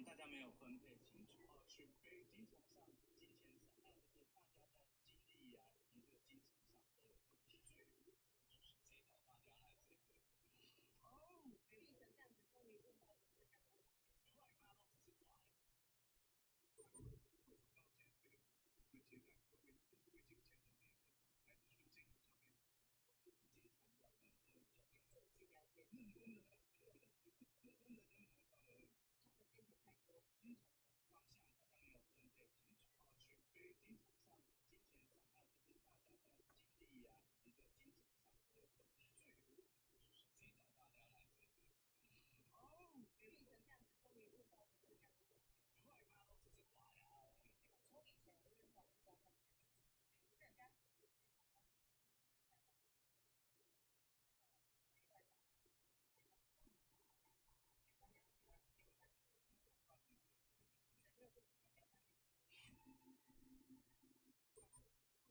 像大家没有分配清楚，去被金钱上、金钱上，那就是大家在精力啊以及这个精神上都有问题，所以就是这一找大家来这个，变成这样子，终于问到就是这样子。后来大家都只是抓来，会从到这个会接待会金钱上面有问题，还是说金融上面，就是精神上面有问题，正式了解，认真的金钱上的问题。金钱太多，金钱的方向大家没有分配清楚，去被金钱上、金钱上，那就是大家在精力啊以及这个精神上都有问题，所以就是这一找大家来这个，变成这样子，终于问到就是这样子。后来大家都只是抓呀，从以前我就认识我不知道他这样家。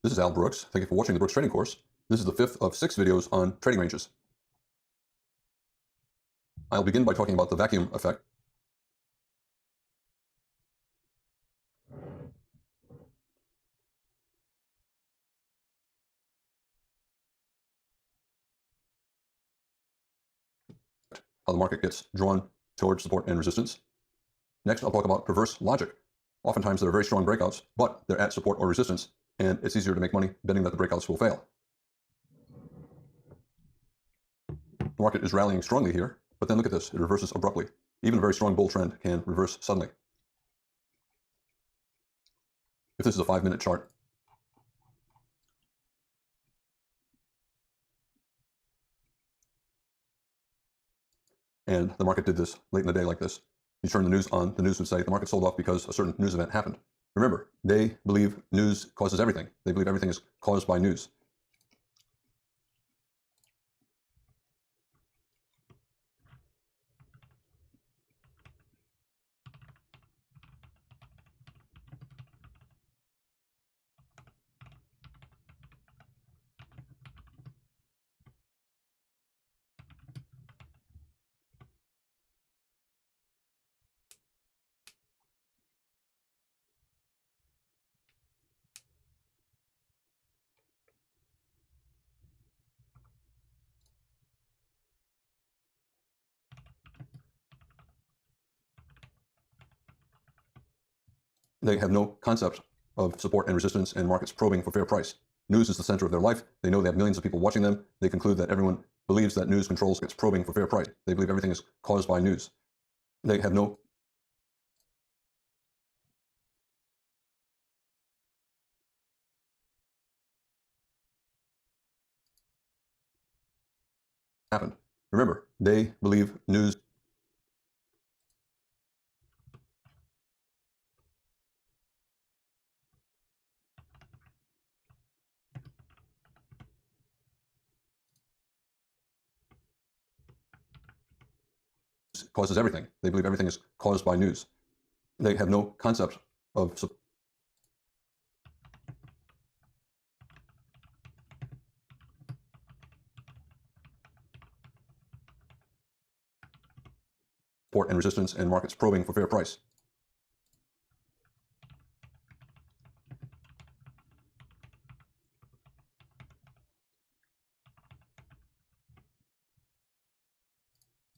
This is Al Brooks. Thank you for watching the Brooks Trading Course. This is the fifth of 6 videos on trading ranges. I'll begin by talking about the vacuum effect. How the market gets drawn towards support and resistance. Next, I'll talk about perverse logic. Oftentimes, there are very strong breakouts, but they're at support or resistance, and it's easier to make money betting that the breakouts will fail. The market is rallying strongly here, but then look at this. It reverses abruptly. Even a very strong bull trend can reverse suddenly. If this is a 5-minute chart, and the market did this late in the day like this, you turn the news on, the news would say the market sold off because a certain news event happened. Remember, they believe news causes everything. They believe everything is caused by news. They have no concept of support and resistance and markets probing for fair price. News is the center of their life. They know they have millions of people watching them. They conclude that everyone believes that news controls its probing for fair price. They believe everything is caused by news. They have no happened. Remember, they believe news causes everything. They believe everything is caused by news. They have no concept of support and resistance and markets probing for fair price.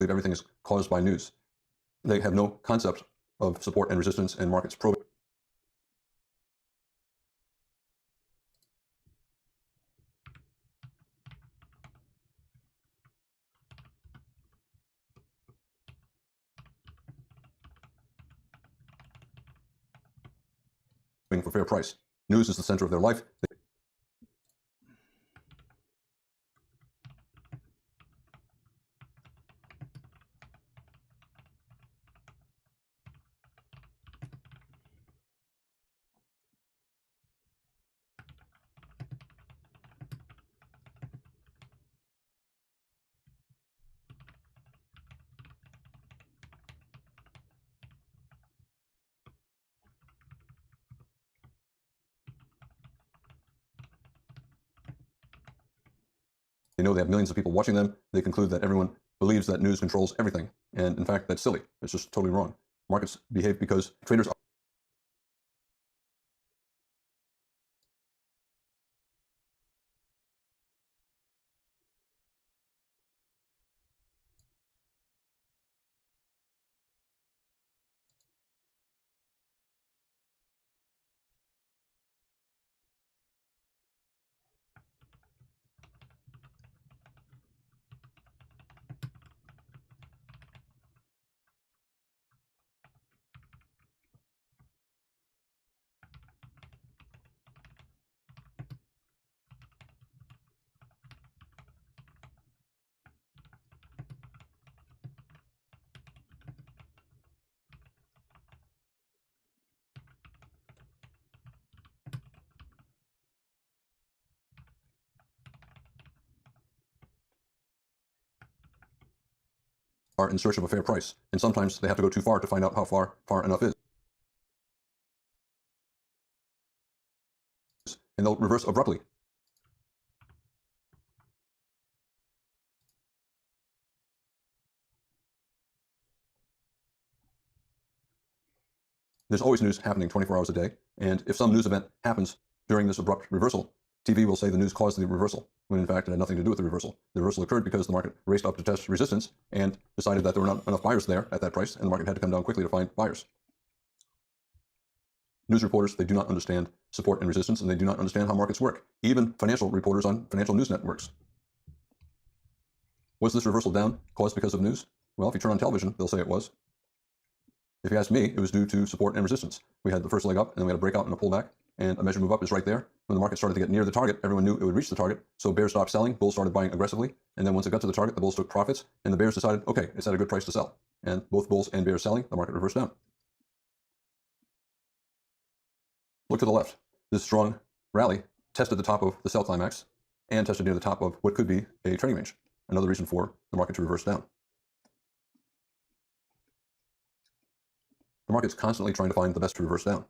Everything is caused by news. They have no concept of support and resistance and markets probing for fair price. News is the center of their life. They know they have millions of people watching them. They conclude that everyone believes that news controls everything. And in fact, that's silly. It's just totally wrong. Markets behave because traders are in search of a fair price, and sometimes they have to go too far to find out how far enough is. And and they'll reverse abruptly. There's always news happening 24 hours a day, and if some news event happens during this abrupt reversal, TV will say the news caused the reversal, when in fact it had nothing to do with the reversal. The reversal occurred because the market raced up to test resistance and decided that there were not enough buyers there at that price, and the market had to come down quickly to find buyers. News reporters, they do not understand support and resistance, and they do not understand how markets work. Even financial reporters on financial news networks. Was this reversal down caused because of news? Well, if you turn on television, they'll say it was. If you ask me, it was due to support and resistance. We had the first leg up, and then we had a breakout and a pullback, and a measured move up is right there. When the market started to get near the target, everyone knew it would reach the target, so bears stopped selling, bulls started buying aggressively, and then once it got to the target, the bulls took profits, and the bears decided, okay, it's at a good price to sell. And both bulls and bears selling, the market reversed down. Look to the left. This strong rally tested the top of the sell climax and tested near the top of what could be a trading range. Another reason for the market to reverse down. The market's constantly trying to find the best to reverse down.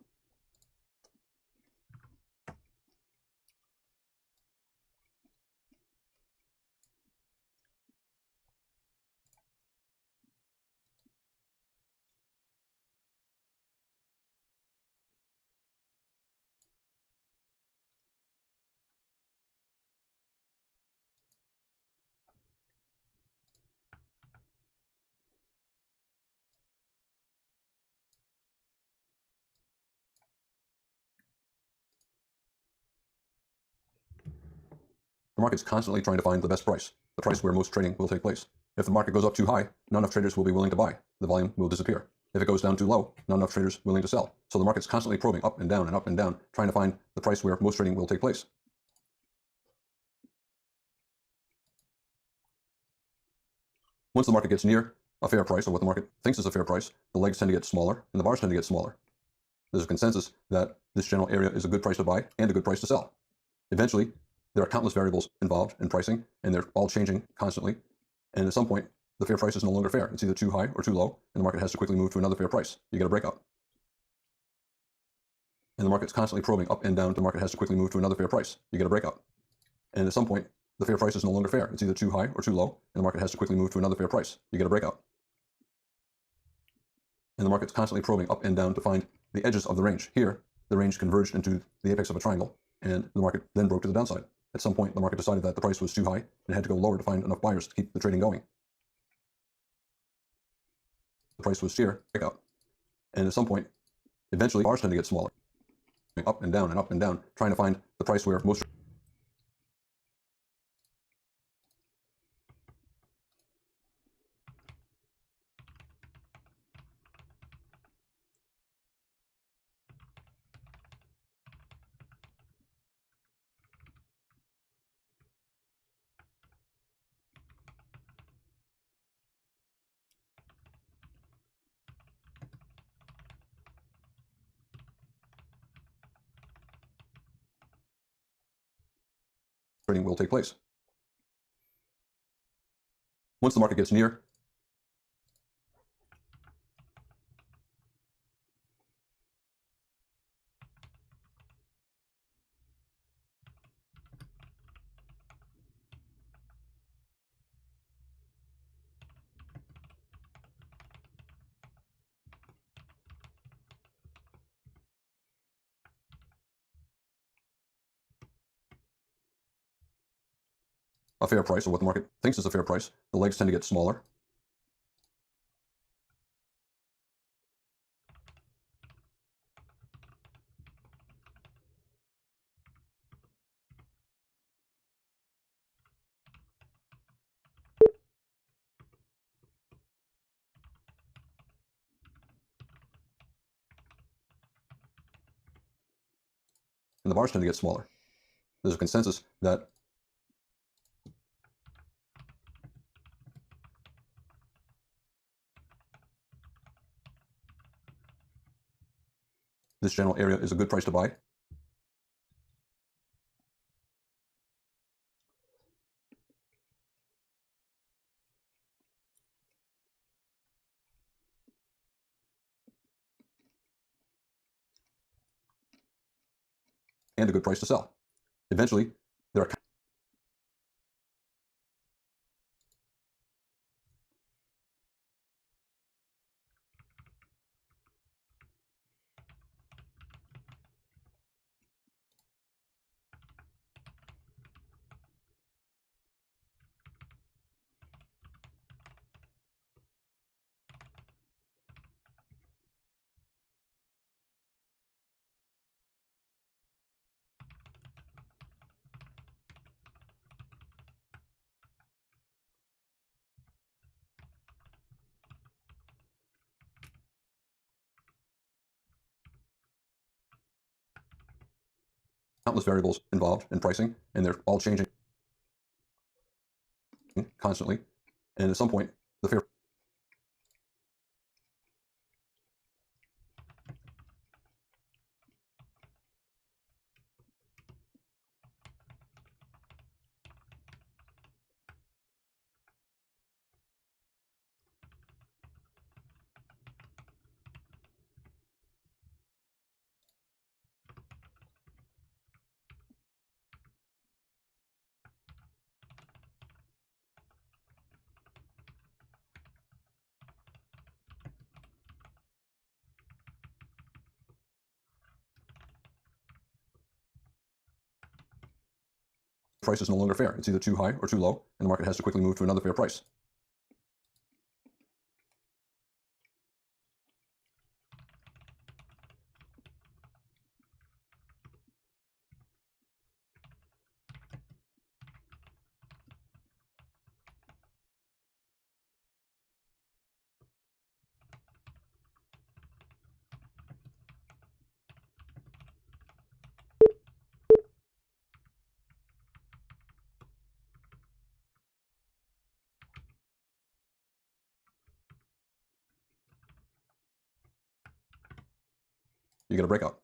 The market's constantly trying to find the best price, the price where most trading will take place. If the market goes up too high, not enough traders will be willing to buy. The volume will disappear. If it goes down too low, not enough traders willing to sell. So the market's constantly probing up and down and up and down, trying to find the price where most trading will take place. Once the market gets near a fair price, or what the market thinks is a fair price, the legs tend to get smaller and the bars tend to get smaller. There's a consensus that this general area is a good price to buy and a good price to sell. Eventually, there are countless variables involved in pricing, and they're all changing constantly. And at some point, the fair price is no longer fair. It's either too high or too low, and the market has to quickly move to another fair price. You get a breakout. And the market's constantly probing up and down. The market has to quickly move to another fair price. You get a breakout. And at some point, the fair price is no longer fair. It's either too high or too low, and the market has to quickly move to another fair price. You get a breakout. And the market's constantly probing up and down to find the edges of the range. Here, the range converged into the apex of a triangle, and the market then broke to the downside. At some point, the market decided that the price was too high and had to go lower to find enough buyers to keep the trading going. The price was here, breakout. And at some point, eventually, bars tend to get smaller. Up and down and up and down, trying to find the price where most trading will take place. Once the market gets near a fair price, or what the market thinks is a fair price, the legs tend to get smaller. And the bars tend to get smaller. There's a consensus that this general area is a good price to buy. And a good price to sell. Eventually, there are countless variables involved in pricing, and they're all changing constantly. And at some point, the fair price is no longer fair. It's either too high or too low, and the market has to quickly move to another fair price. You get a breakout.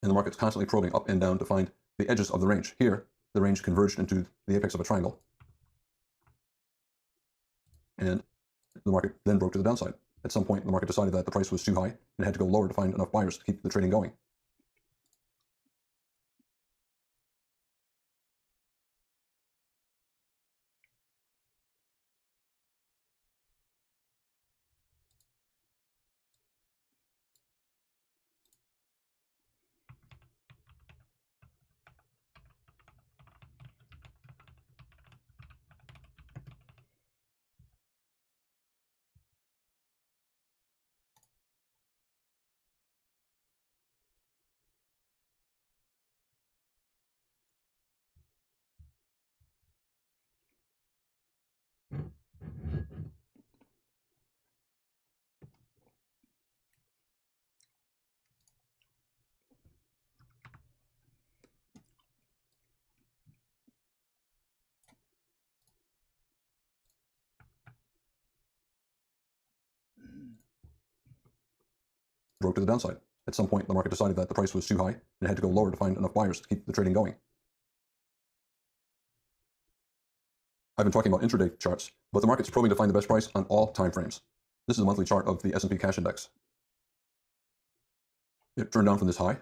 And the market's constantly probing up and down to find the edges of the range. Here, the range converged into the apex of a triangle. And the market then broke to the downside. At some point, the market decided that the price was too high and had to go lower to find enough buyers to keep the trading going. Broke to the downside. At some point, the market decided that the price was too high and had to go lower to find enough buyers to keep the trading going. I've been talking about intraday charts, but the market's probing to find the best price on all time frames. This is a monthly chart of the S&P Cash Index. It turned down from this high,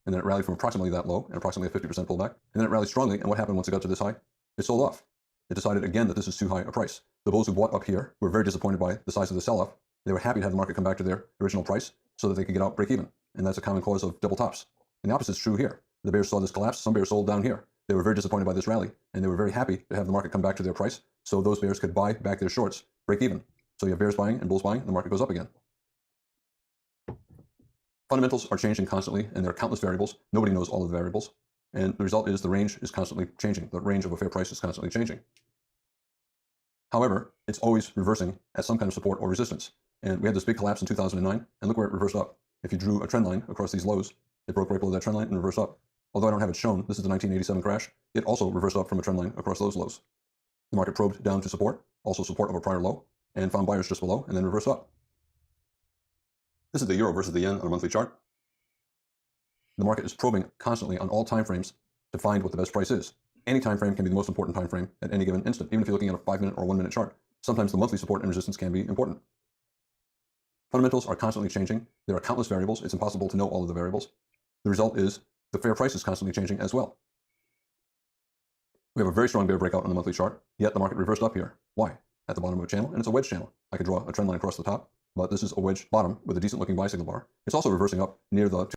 and then it rallied from approximately that low, and approximately a 50% pullback, and then it rallied strongly, and what happened once it got to this high? It sold off. It decided again that this is too high a price. The bulls who bought up here were very disappointed by the size of the sell-off. They were happy to have the market come back to their original price so that they could get out break even, and that's a common cause of double tops. And the opposite is true here. The bears saw this collapse. Some bears sold down here. They were very disappointed by this rally, and they were very happy to have the market come back to their price so those bears could buy back their shorts, break even. So you have bears buying and bulls buying, and the market goes up again. Fundamentals are changing constantly, and there are countless variables. Nobody knows all of the variables. And the result is the range is constantly changing. The range of a fair price is constantly changing. However, it's always reversing at some kind of support or resistance. And we had this big collapse in 2009, and look where it reversed up. If you drew a trend line across these lows, it broke right below that trend line and reversed up. Although I don't have it shown, this is the 1987 crash. It also reversed up from a trend line across those lows. The market probed down to support, also support of a prior low, and found buyers just below, and then reversed up. This is the euro versus the yen on a monthly chart. The market is probing constantly on all time frames to find what the best price is. any time frame can be the most important time frame at any given instant, even if you're looking at a 5-minute or 1-minute chart. Sometimes the monthly support and resistance can be important. Fundamentals are constantly changing. There are countless variables. It's impossible to know all of the variables. The result is the fair price is constantly changing as well. We have a very strong bear breakout on the monthly chart, yet the market reversed up here. Why? At the bottom of a channel, and it's a wedge channel. I could draw a trend line across the top, but this is a wedge bottom with a decent looking buy signal bar. It's also reversing up near the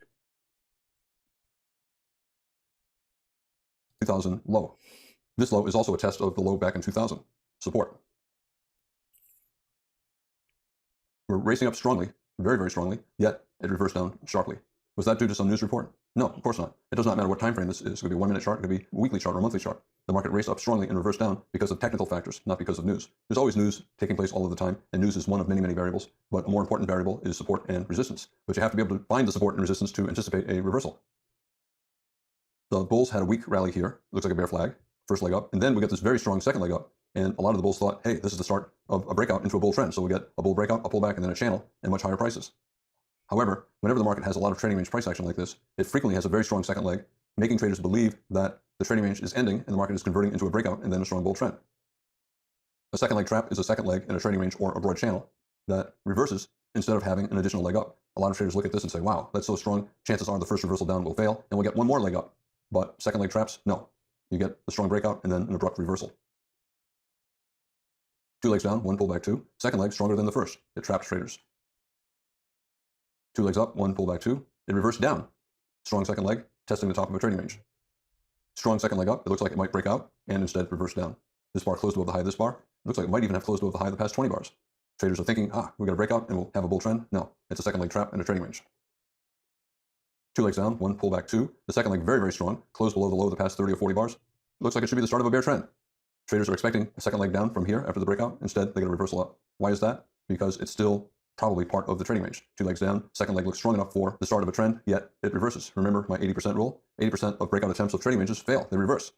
2000 low. This low is also a test of the low back in 2000. Support. We're racing up strongly, very, very strongly, yet it reversed down sharply. Was that due to some news report? No, of course not. It does not matter what time frame this is. It could be a 1-minute chart, it could be a weekly chart or a monthly chart. The market raced up strongly and reversed down because of technical factors, not because of news. There's always news taking place all of the time, and news is one of many, many variables. But a more important variable is support and resistance. But you have to be able to find the support and resistance to anticipate a reversal. The bulls had a weak rally here. Looks like a bear flag, first leg up. And then we get this very strong second leg up. And a lot of the bulls thought, hey, this is the start of a breakout into a bull trend. So we get a bull breakout, a pullback, and then a channel, and much higher prices. However, whenever the market has a lot of trading range price action like this, it frequently has a very strong second leg, making traders believe that the trading range is ending and the market is converting into a breakout and then a strong bull trend. A second leg trap is a second leg in a trading range or a broad channel that reverses instead of having an additional leg up. A lot of traders look at this and say, wow, that's so strong. Chances are the first reversal down will fail and we'll get one more leg up. But second leg traps, no. You get a strong breakout and then an abrupt reversal. 2 legs down, 1 pullback 2. Second leg stronger than the first. It traps traders. 2 legs up, 1 pullback 2. It reversed down. Strong second leg, testing the top of a trading range. Strong second leg up, it looks like it might break out and instead reverse down. This bar closed above the high of this bar. It looks like it might even have closed above the high of the past 20 bars. Traders are thinking, we're going to break out and we'll have a bull trend. No, it's a second leg trap in a trading range. 2 legs down, 1 pullback 2. The second leg very, very strong, closed below the low of the past 30 or 40 bars. Looks like it should be the start of a bear trend. Traders are expecting a second leg down from here after the breakout. Instead, they get a reversal up. Why is that? Because it's still probably part of the trading range. 2 legs down, second leg looks strong enough for the start of a trend, yet it reverses. Remember my 80% rule? 80% of breakout attempts of trading ranges fail. They reverse.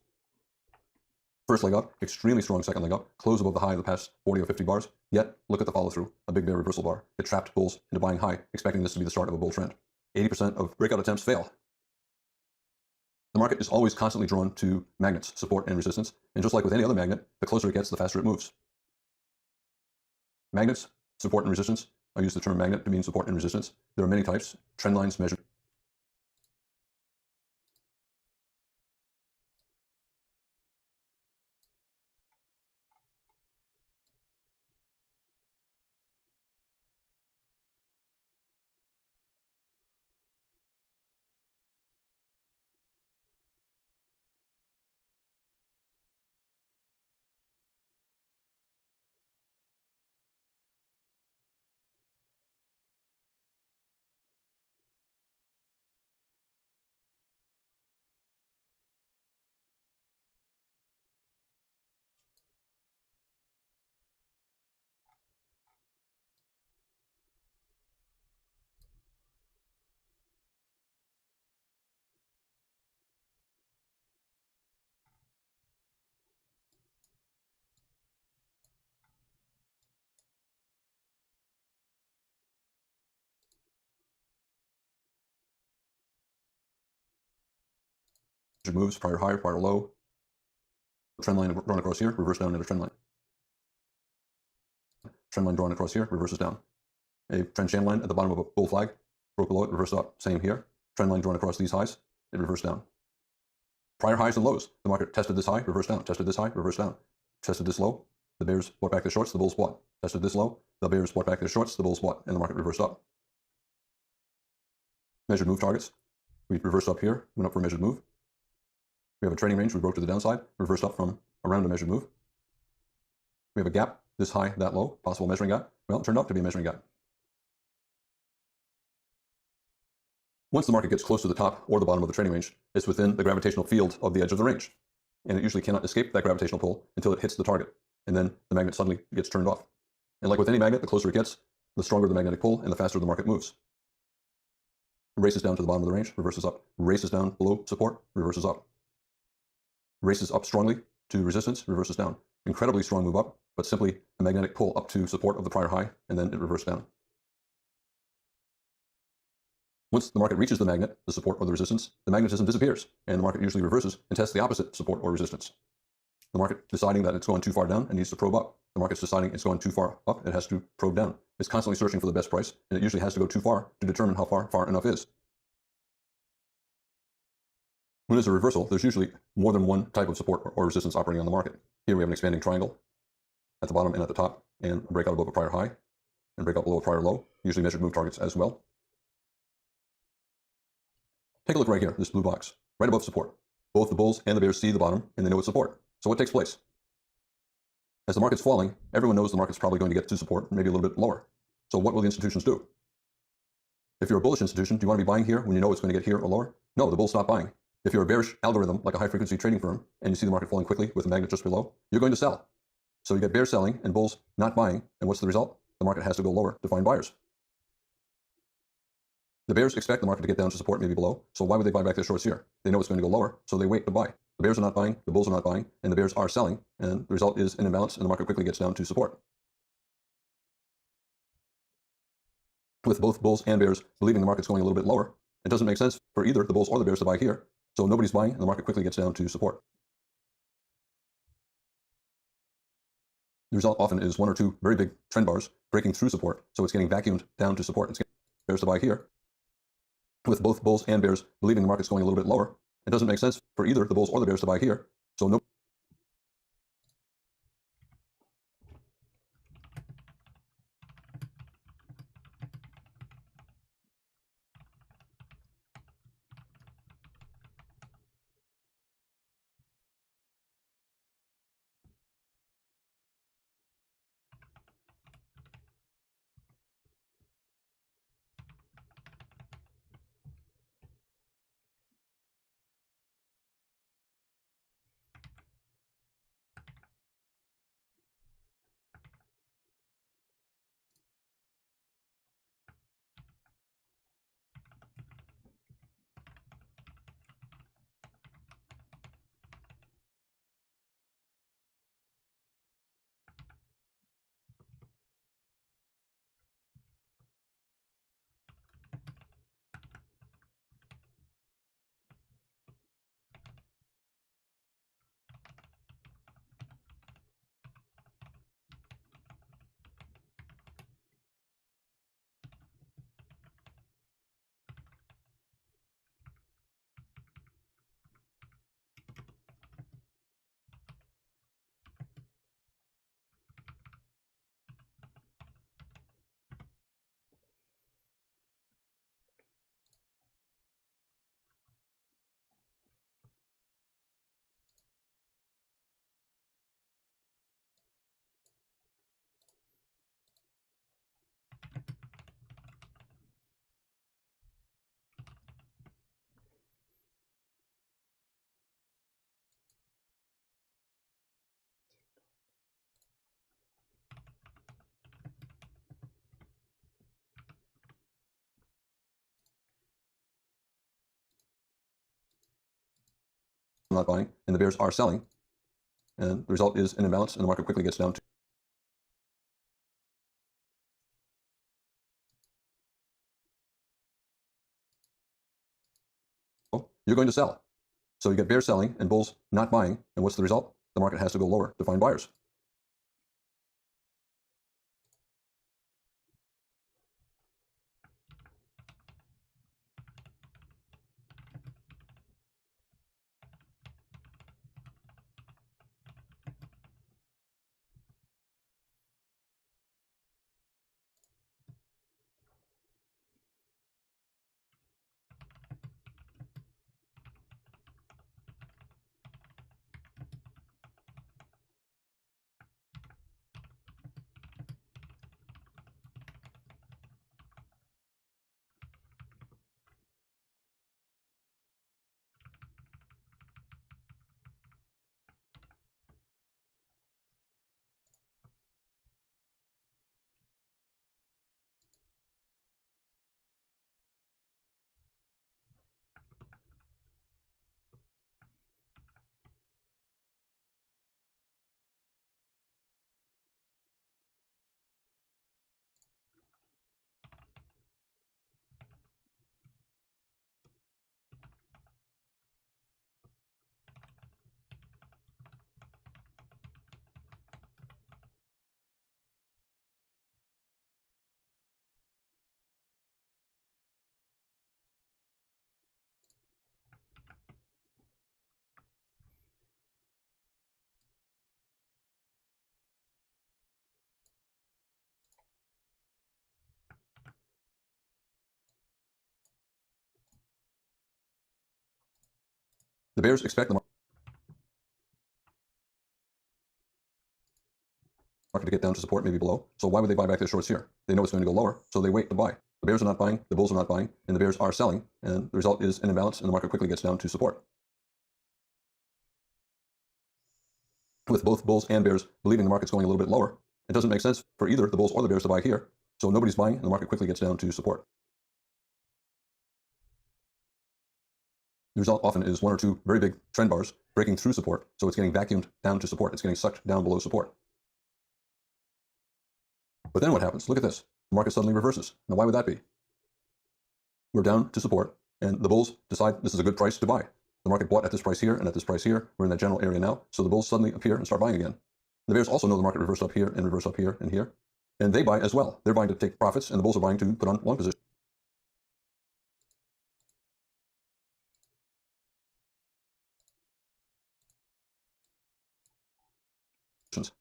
First leg up, extremely strong second leg up, close above the high of the past 40 or 50 bars, yet look at the follow through, a big bear reversal bar. It trapped bulls into buying high, expecting this to be the start of a bull trend. 80% of breakout attempts fail. The market is always constantly drawn to magnets, support and resistance, and just like with any other magnet, the closer it gets, the faster it moves. Magnets, support and resistance. I use the term magnet to mean support and resistance. There are many types. Trend lines measure moves, prior high, prior low. Trend line drawn across here, reverse down into trend line. Trend line drawn across here, reverses down. A trend channel line at the bottom of a bull flag, broke below it, reversed up. Same here. Trend line drawn across these highs, it reversed down. Prior highs and lows. The market tested this high, reversed down. Tested this high, reversed down. Tested this low. The bears bought back their shorts, the bulls bought. Tested this low. The bears bought back their shorts, the bulls bought, and the market reversed up. Measured move targets. We reversed up here, went up for a measured move. We have a trading range, we broke to the downside, reversed up from around a measured move. We have a gap, this high, that low, possible measuring gap. Well, it turned out to be a measuring gap. Once the market gets close to the top or the bottom of the trading range, it's within the gravitational field of the edge of the range. And it usually cannot escape that gravitational pull until it hits the target. And then the magnet suddenly gets turned off. And like with any magnet, the closer it gets, the stronger the magnetic pull and the faster the market moves. Races down to the bottom of the range, reverses up. Races down below support, reverses up. Races up strongly to resistance, reverses down. Incredibly strong move up, but simply a magnetic pull up to support of the prior high, and then it reversed down. Once the market reaches the magnet, the support or the resistance, the magnetism disappears, and the market usually reverses and tests the opposite support or resistance. The market deciding that it's gone too far down and needs to probe up. The market's deciding it's gone too far up, it has to probe down. It's constantly searching for the best price, and it usually has to go too far to determine how far enough is. When there's a reversal, there's usually more than one type of support or resistance operating on the market. Here we have an expanding triangle at the bottom and at the top, and a breakout above a prior high, and breakout below a prior low, usually measured move targets as well. Take a look right here, this blue box, right above support. Both the bulls and the bears see the bottom, and they know it's support. So what takes place? As the market's falling, everyone knows the market's probably going to get to support, maybe a little bit lower. So what will the institutions do? If you're a bullish institution, do you want to be buying here when you know it's going to get here or lower? No, the bulls stop buying. If you're a bearish algorithm, like a high-frequency trading firm, and you see the market falling quickly with a magnet just below, you're going to sell. So you get bears selling and bulls not buying, and what's the result? The market has to go lower to find buyers. The bears expect the market to get down to support, maybe below, so why would they buy back their shorts here? They know it's going to go lower, so they wait to buy. The bears are not buying, the bulls are not buying, and the bears are selling, and the result is an imbalance, and the market quickly gets down to support. With both bulls and bears believing the market's going a little bit lower, it doesn't make sense for either the bulls or the bears to buy here, so nobody's buying, and the market quickly gets down to support. The result often is one or two very big trend bars breaking through support, so it's getting vacuumed down to support. It's getting bears to buy here. With both bulls and bears believing the market's going a little bit lower, it doesn't make sense for either the bulls or the bears to buy here, so no. Not buying, and the bears are selling, and the result is an imbalance, and the market quickly gets down to. You're going to sell. So you get bears selling and bulls not buying, and what's the result? The market has to go lower to find buyers. The bears expect the market to get down to support, maybe below. So why would they buy back their shorts here? They know it's going to go lower, so they wait to buy. The bears are not buying, the bulls are not buying, and the bears are selling, and the result is an imbalance, and the market quickly gets down to support. With both bulls and bears believing the market's going a little bit lower, it doesn't make sense for either the bulls or the bears to buy here, so nobody's buying, and the market quickly gets down to support. The result often is one or two very big trend bars breaking through support, so it's getting vacuumed down to support. It's getting sucked down below support. But then what happens? Look at this. The market suddenly reverses. Now, why would that be? We're down to support, and the bulls decide this is a good price to buy. The market bought at this price here and at this price here. We're in that general area now, so the bulls suddenly appear and start buying again. The bears also know the market reversed up here and reversed up here and here, and they buy as well. They're buying to take profits, and the bulls are buying to put on long positions.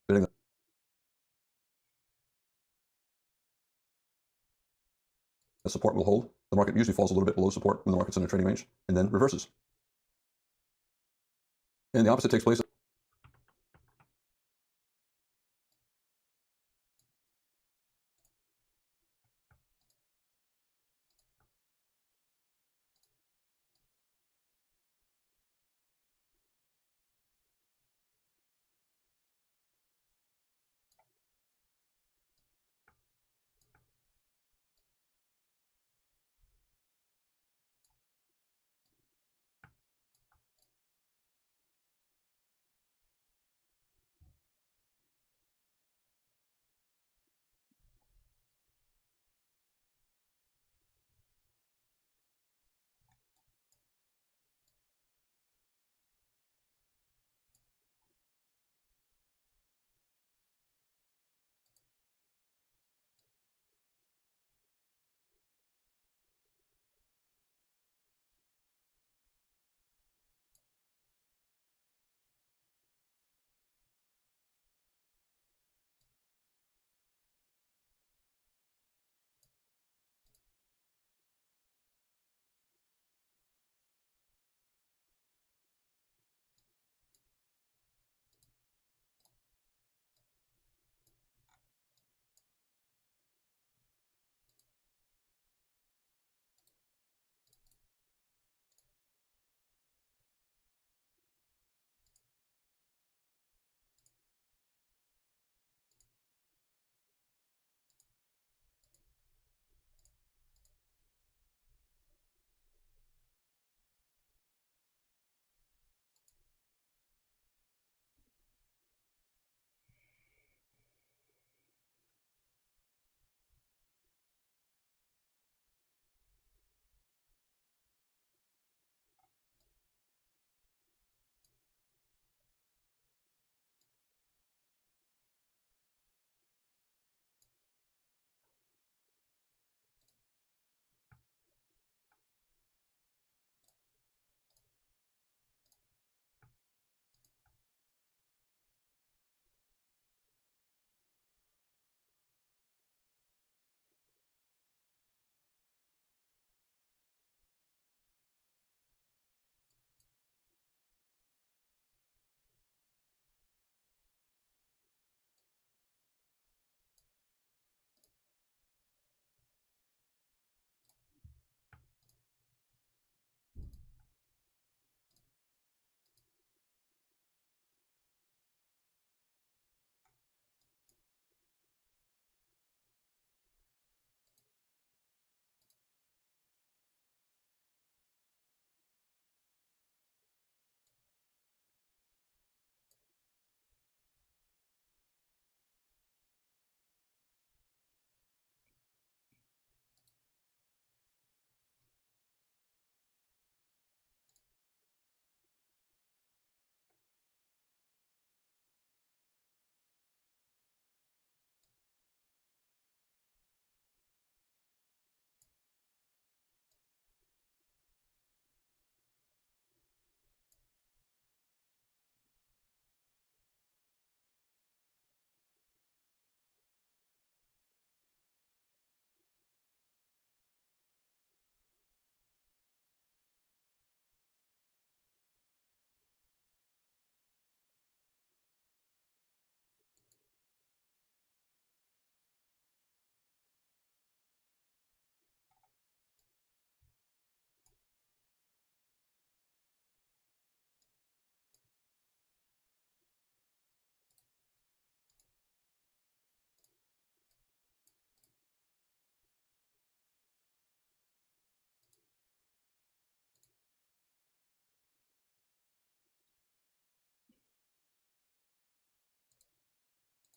Bidding the support will hold. The market usually falls a little bit below support when the market's in a trading range, and then reverses. And the opposite takes place.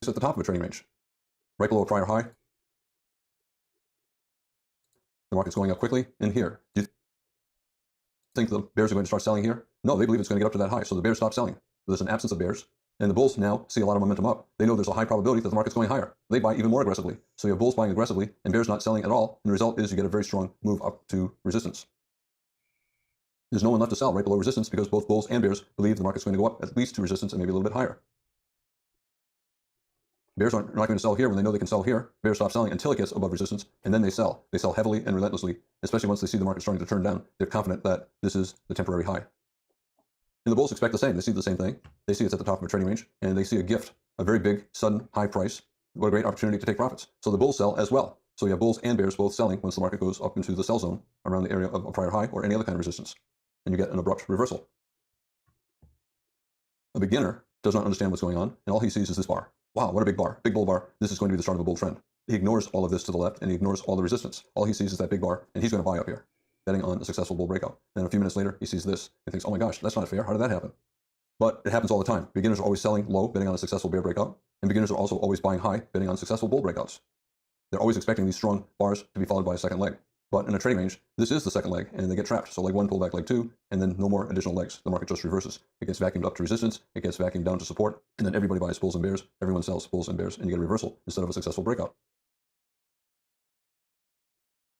at the top of a trading range, right below a prior high. The market's going up quickly in here. Do you think the bears are going to start selling here? No, they believe it's going to get up to that high, so the bears stop selling. There's an absence of bears, and the bulls now see a lot of momentum up. They know there's a high probability that the market's going higher. They buy even more aggressively. So you have bulls buying aggressively and bears not selling at all, and the result is you get a very strong move up to resistance. There's no one left to sell right below resistance because both bulls and bears believe the market's going to go up at least to resistance and maybe a little bit higher. Bears are not going to sell here when they know they can sell here. Bears stop selling until it gets above resistance, and then they sell. They sell heavily and relentlessly, especially once they see the market starting to turn down. They're confident that this is the temporary high. And the bulls expect the same. They see the same thing. They see it's at the top of a trading range, and they see a gift, a very big, sudden, high price. What a great opportunity to take profits. So the bulls sell as well. So you have bulls and bears both selling once the market goes up into the sell zone around the area of a prior high or any other kind of resistance. And you get an abrupt reversal. A beginner does not understand what's going on, and all he sees is this bar. Wow, what a big bar, big bull bar. This is going to be the start of a bull trend. He ignores all of this to the left, and he ignores all the resistance. All he sees is that big bar, and he's going to buy up here, betting on a successful bull breakout. Then a few minutes later, he sees this and thinks, oh my gosh, that's not fair. How did that happen? But it happens all the time. Beginners are always selling low, betting on a successful bear breakout, and beginners are also always buying high, betting on successful bull breakouts. They're always expecting these strong bars to be followed by a second leg. But in a trading range, this is the second leg, and they get trapped. So leg one, pull back leg two, and then no more additional legs. The market just reverses. It gets vacuumed up to resistance, it gets vacuumed down to support, and then everybody buys bulls and bears, everyone sells bulls and bears, and you get a reversal instead of a successful breakout.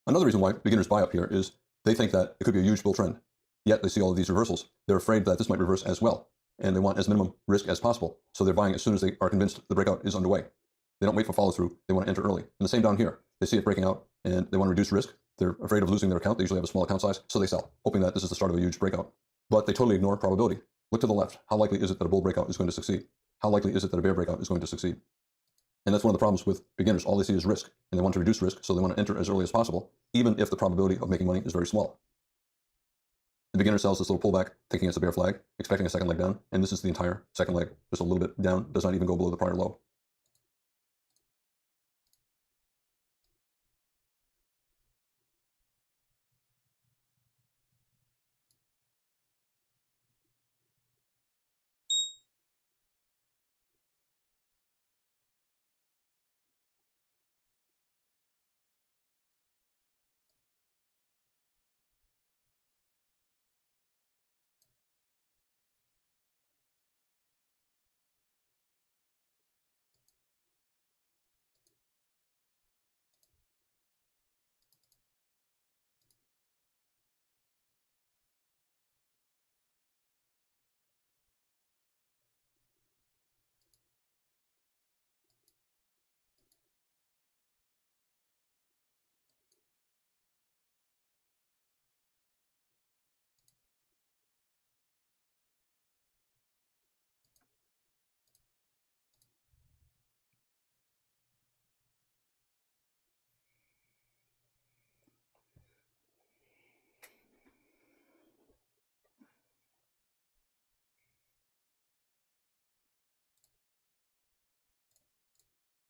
Another reason why beginners buy up here is they think that it could be a huge bull trend, yet they see all of these reversals. They're afraid that this might reverse as well, and they want as minimum risk as possible. So they're buying as soon as they are convinced the breakout is underway. They don't wait for follow-through. They want to enter early. And the same down here. They see it breaking out, and they want to reduce risk. They're afraid of losing their account. They usually have a small account size, so they sell, hoping that this is the start of a huge breakout. But they totally ignore probability. Look to the left. How likely is it that a bull breakout is going to succeed? How likely is it that a bear breakout is going to succeed? And that's one of the problems with beginners. All they see is risk, and they want to reduce risk, so they want to enter as early as possible, even if the probability of making money is very small. The beginner sells this little pullback, thinking it's a bear flag, expecting a second leg down, and this is the entire second leg, just a little bit down, does not even go below the prior low.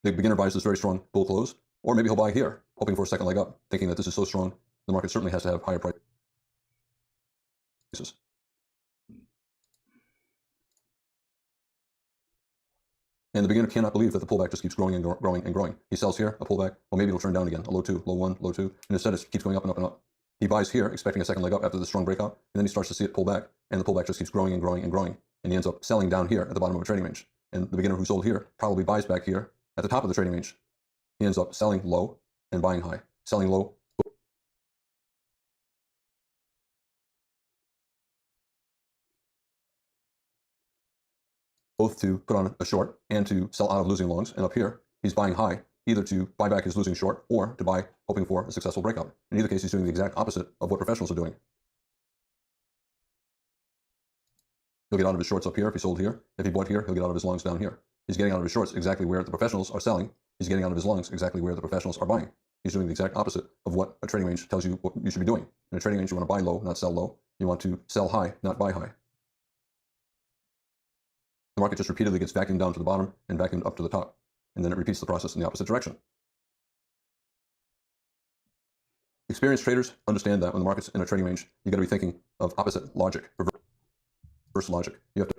The beginner buys this very strong bull close, or maybe he'll buy here, hoping for a second leg up, thinking that this is so strong, the market certainly has to have higher prices. And the beginner cannot believe that the pullback just keeps growing and growing and growing. He sells here, a pullback, well, maybe it'll turn down again, a low two, low one, low two, and instead it keeps going up and up and up. He buys here, expecting a second leg up after the strong breakout, and then he starts to see it pull back, and the pullback just keeps growing and growing and growing, and he ends up selling down here at the bottom of a trading range. And the beginner who sold here probably buys back here at the top of the trading range. He ends up selling low and buying high, selling low. Both to put on a short and to sell out of losing longs. And up here, he's buying high, either to buy back his losing short or to buy, hoping for a successful breakout. In either case, he's doing the exact opposite of what professionals are doing. He'll get out of his shorts up here if he sold here. If he bought here, he'll get out of his longs down here. He's getting out of his shorts exactly where the professionals are selling. He's getting out of his longs exactly where the professionals are buying. He's doing the exact opposite of what a trading range tells you what you should be doing. In a trading range, you want to buy low, not sell low. You want to sell high, not buy high. The market just repeatedly gets vacuumed down to the bottom and vacuumed up to the top, and then it repeats the process in the opposite direction. Experienced traders understand that when the market's in a trading range, you got to be thinking of opposite logic, reverse logic. You have to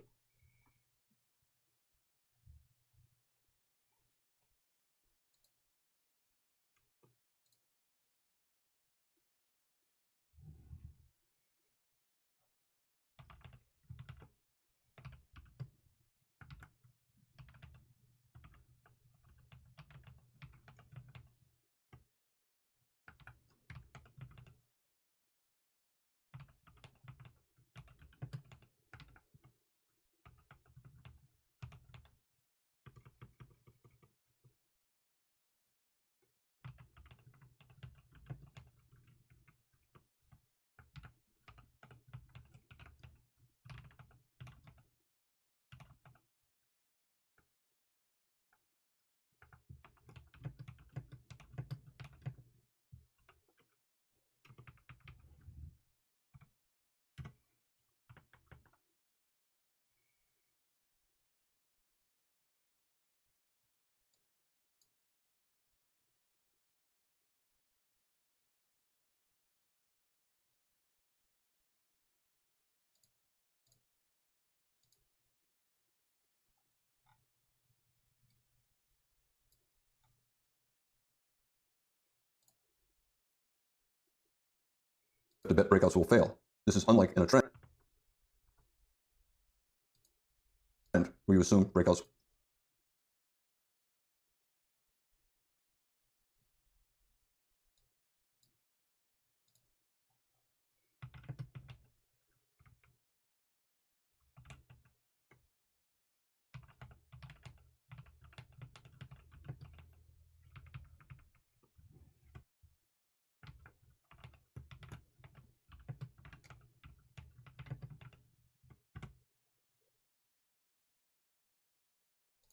bet breakouts will fail. This is unlike in a trend where you assume breakouts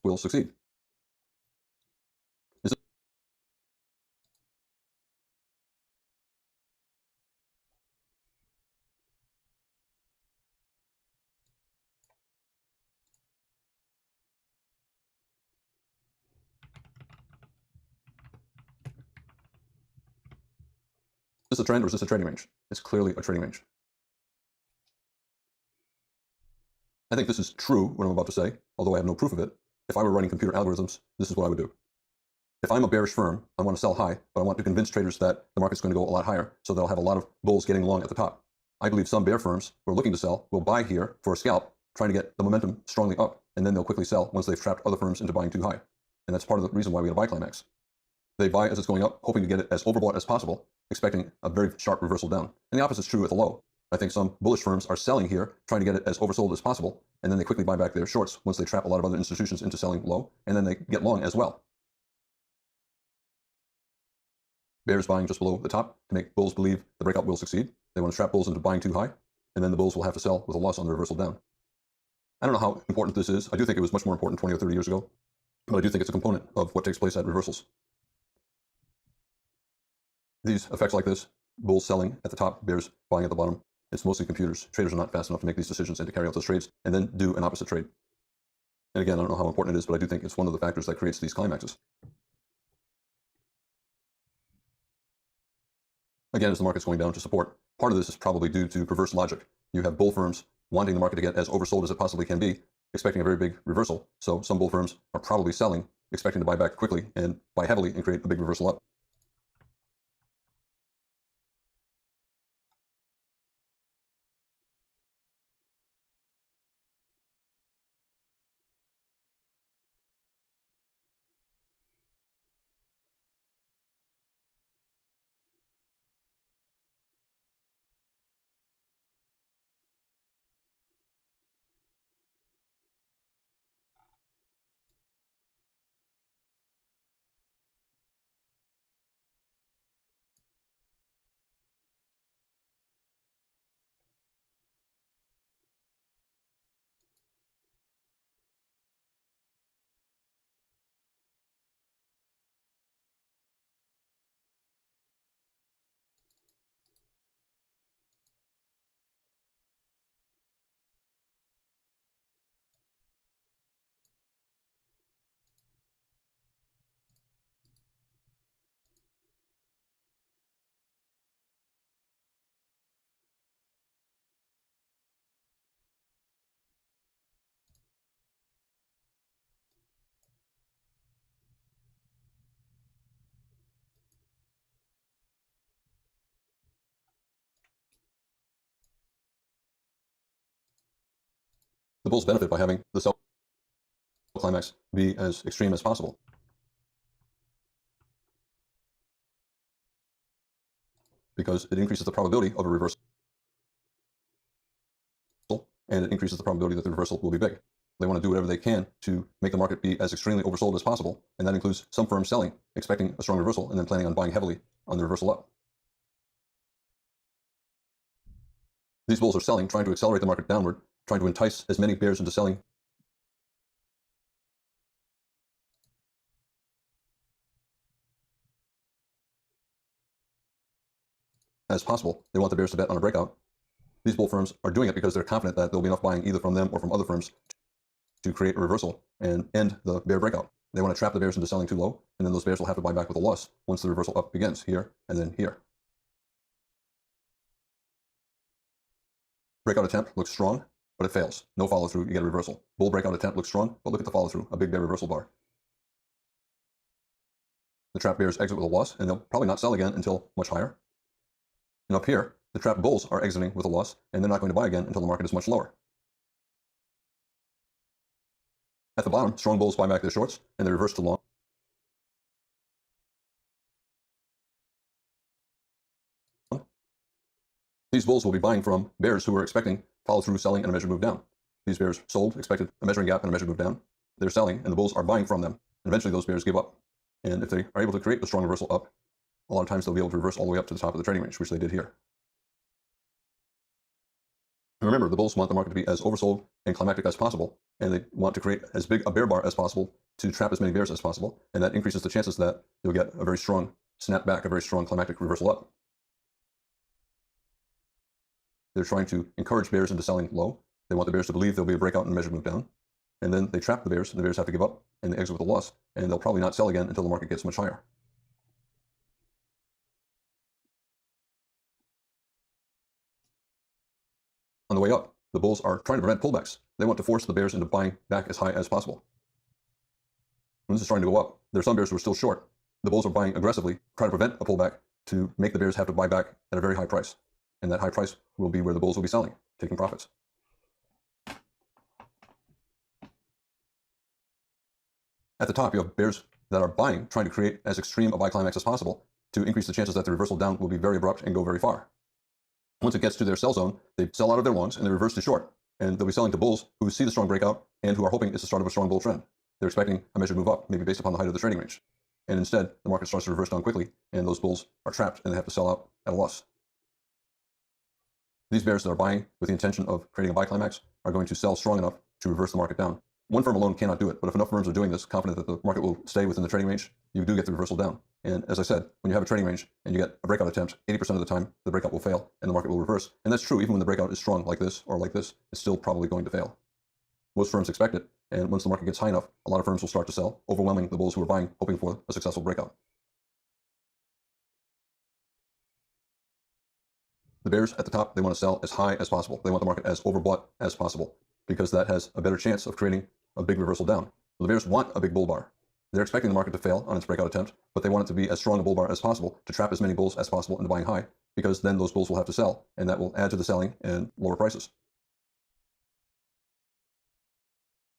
will succeed. Is this a trend or is this a trading range? It's clearly a trading range. I think this is true, what I'm about to say, although I have no proof of it. If I were writing computer algorithms, this is what I would do. If I'm a bearish firm, I want to sell high, but I want to convince traders that the market's going to go a lot higher, so they'll have a lot of bulls getting long at the top. I believe some bear firms who are looking to sell will buy here for a scalp, trying to get the momentum strongly up, and then they'll quickly sell once they've trapped other firms into buying too high. And that's part of the reason why we have a buy climax. They buy as it's going up, hoping to get it as overbought as possible, expecting a very sharp reversal down. And the opposite is true at the low. I think some bullish firms are selling here, trying to get it as oversold as possible, and then they quickly buy back their shorts once they trap a lot of other institutions into selling low, and then they get long as well. Bears buying just below the top to make bulls believe the breakout will succeed. They want to trap bulls into buying too high, and then the bulls will have to sell with a loss on the reversal down. I don't know how important this is. I do think it was much more important 20 or 30 years ago, but I do think it's a component of what takes place at reversals. These effects like this, bulls selling at the top, bears buying at the bottom, it's mostly computers. Traders are not fast enough to make these decisions and to carry out those trades and then do an opposite trade. And again, I don't know how important it is, but I do think it's one of the factors that creates these climaxes. Again, as the market's going down to support, part of this is probably due to perverse logic. You have bull firms wanting the market to get as oversold as it possibly can be, expecting a very big reversal. So some bull firms are probably selling, expecting to buy back quickly and buy heavily and create a big reversal up. The bulls benefit by having the sell climax be as extreme as possible. Because it increases the probability of a reversal, and it increases the probability that the reversal will be big. They want to do whatever they can to make the market be as extremely oversold as possible, and that includes some firms selling, expecting a strong reversal, and then planning on buying heavily on the reversal up. These bulls are selling, trying to accelerate the market downward, trying to entice as many bears into selling as possible. They want the bears to bet on a breakout. These bull firms are doing it because they're confident that there'll be enough buying either from them or from other firms to create a reversal and end the bear breakout. They want to trap the bears into selling too low, and then those bears will have to buy back with a loss once the reversal up begins, here and then here. Breakout attempt looks strong, but it fails. No follow through, you get a reversal. Bull breakout attempt looks strong, but look at the follow through, a big bear reversal bar. The trap bears exit with a loss, and they'll probably not sell again until much higher. And up here, The trapped bulls are exiting with a loss, and they're not going to buy again until the market is much lower. At the bottom, strong bulls buy back their shorts, and they reverse to long. These bulls will be buying from bears who were expecting follow-through selling and a measured move down. These bears sold, expected a measuring gap and a measured move down. They're selling, and the bulls are buying from them. And eventually, those bears give up. And if they are able to create a strong reversal up, a lot of times they'll be able to reverse all the way up to the top of the trading range, which they did here. And remember, the bulls want the market to be as oversold and climactic as possible, and they want to create as big a bear bar as possible to trap as many bears as possible, and that increases the chances that you'll get a very strong snap back, a very strong climactic reversal up. They're trying to encourage bears into selling low. They want the bears to believe there'll be a breakout and a measured move down, and then they trap the bears, and the bears have to give up, and they exit with a loss, and they'll probably not sell again until the market gets much higher. On the way up, the bulls are trying to prevent pullbacks. They want to force the bears into buying back as high as possible. When this is trying to go up, there are some bears who are still short. The bulls are buying aggressively, trying to prevent a pullback to make the bears have to buy back at a very high price. And that high price will be where the bulls will be selling, taking profits. At the top, you have bears that are buying, trying to create as extreme a buy climax as possible to increase the chances that the reversal down will be very abrupt and go very far. Once it gets to their sell zone, they sell out of their longs and they reverse to short. And they'll be selling to bulls who see the strong breakout and who are hoping it's the start of a strong bull trend. They're expecting a measured move up, maybe based upon the height of the trading range. And instead, the market starts to reverse down quickly, and those bulls are trapped and they have to sell out at a loss. These bears that are buying with the intention of creating a buy climax are going to sell strong enough to reverse the market down. One firm alone cannot do it, but if enough firms are doing this, confident that the market will stay within the trading range, you do get the reversal down. And as I said, when you have a trading range and you get a breakout attempt, 80% of the time the breakout will fail and the market will reverse. And that's true even when the breakout is strong like this or like this, it's still probably going to fail. Most firms expect it, and once the market gets high enough, a lot of firms will start to sell, overwhelming the bulls who are buying, hoping for a successful breakout. The bears at the top, they want to sell as high as possible. They want the market as overbought as possible because that has a better chance of creating a big reversal down. The bears want a big bull bar. They're expecting the market to fail on its breakout attempt, but they want it to be as strong a bull bar as possible to trap as many bulls as possible into buying high, because then those bulls will have to sell, and that will add to the selling and lower prices.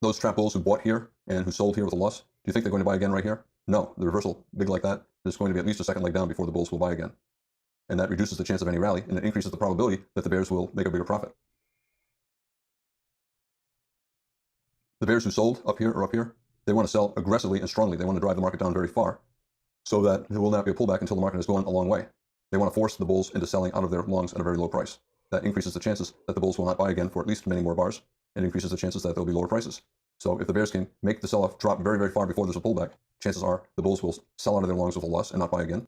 Those trap bulls who bought here and who sold here with a loss, do you think they're going to buy again right here? No. The reversal big like that, there's going to be at least a second leg down before the bulls will buy again. And that reduces the chance of any rally, and it increases the probability that the bears will make a bigger profit. The bears who sold up here or up here, they want to sell aggressively and strongly. They want to drive the market down very far so that there will not be a pullback until the market has gone a long way. They want to force the bulls into selling out of their longs at a very low price. That increases the chances that the bulls will not buy again for at least many more bars, and increases the chances that there will be lower prices. So if the bears can make the sell-off drop very, very far before there's a pullback, chances are the bulls will sell out of their longs with a loss and not buy again.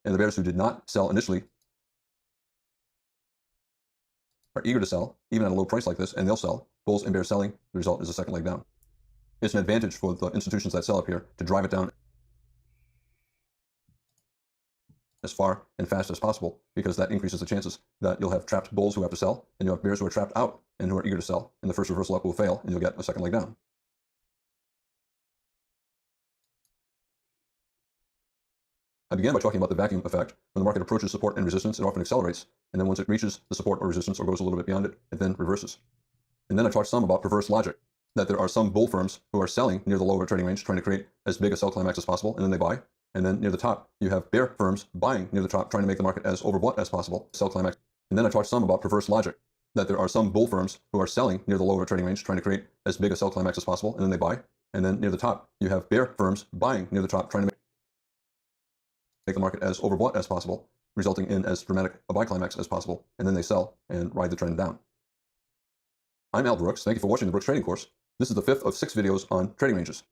And the bears who did not sell initially are eager to sell, even at a low price like this, and they'll sell. Bulls and bears selling, the result is a second leg down. It's an advantage for the institutions that sell up here to drive it down as far and fast as possible, because that increases the chances that you'll have trapped bulls who have to sell, and you'll have bears who are trapped out and who are eager to sell, and the first reversal up will fail, and you'll get a second leg down. I began by talking about the vacuum effect. When the market approaches support and resistance, it often accelerates, and then once it reaches the support or resistance or goes a little bit beyond it, it then reverses. And then I talked some about perverse logic, that there are some bull firms who are selling near the lower trading range, trying to create as big a sell climax as possible, and then they buy. And then near the top, you have bear firms buying near the top, trying to make the market as overbought as possible, sell climax. And then I talked some about perverse logic, that there are some bull firms who are selling near the lower trading range, trying to create as big a sell climax as possible, and then they buy. And then near the top, you have bear firms buying near the top, trying to make the market as overbought as possible, resulting in as dramatic a buy climax as possible, and then they sell and ride the trend down. I'm Al Brooks. Thank you for watching the Brooks Trading Course. This is the 5th of 6 videos on trading ranges.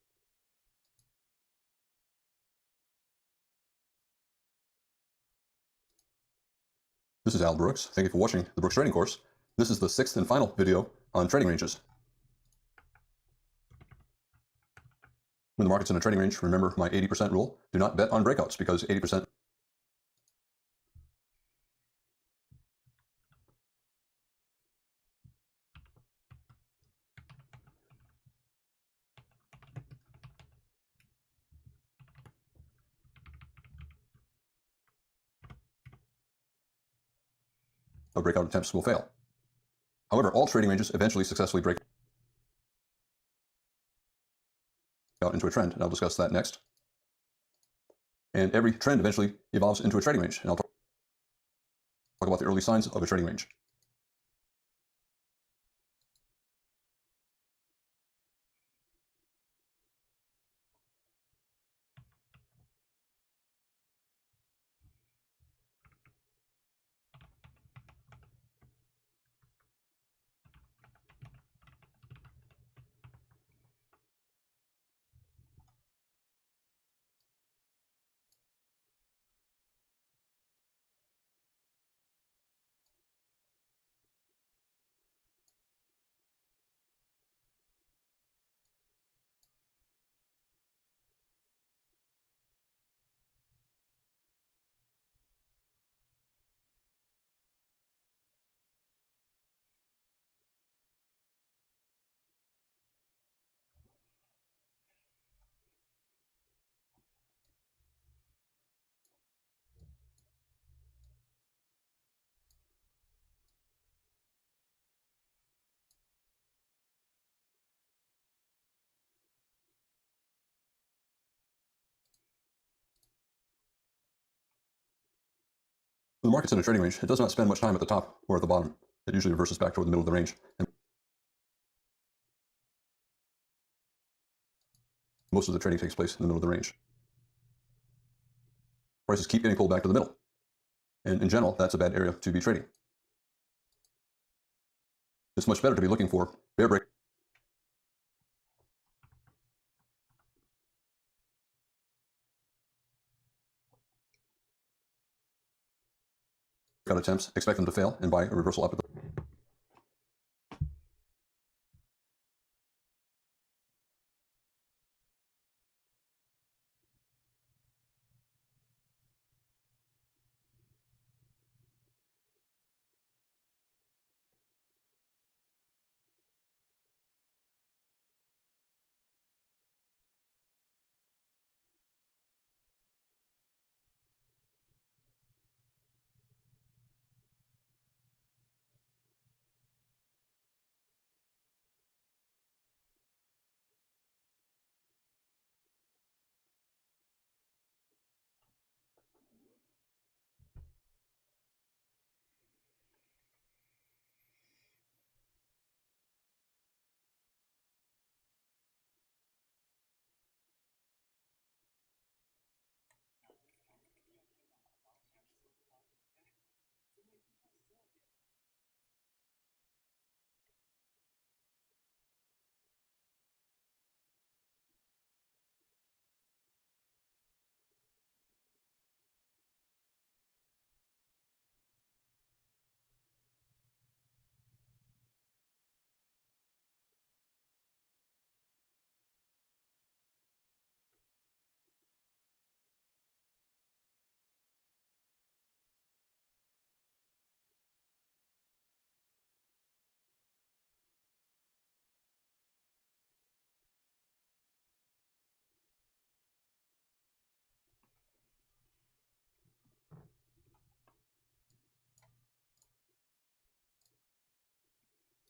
This is Al Brooks. Thank you for watching the Brooks Trading Course. This is the 6th and final video on trading ranges. When the market's in a trading range, remember my 80% rule. Do not bet on breakouts, because 80% of breakout attempts will fail. However, all trading ranges eventually successfully break out into a trend, and I'll discuss that next. And every trend eventually evolves into a trading range, and I'll talk about the early signs of a trading range. When the market's in a trading range, it does not spend much time at the top or at the bottom. It usually reverses back toward the middle of the range. And most of the trading takes place in the middle of the range. Prices keep getting pulled back to the middle. And in general, that's a bad area to be trading. It's much better to be looking for bear break attempts, expect them to fail, and buy a reversal up at the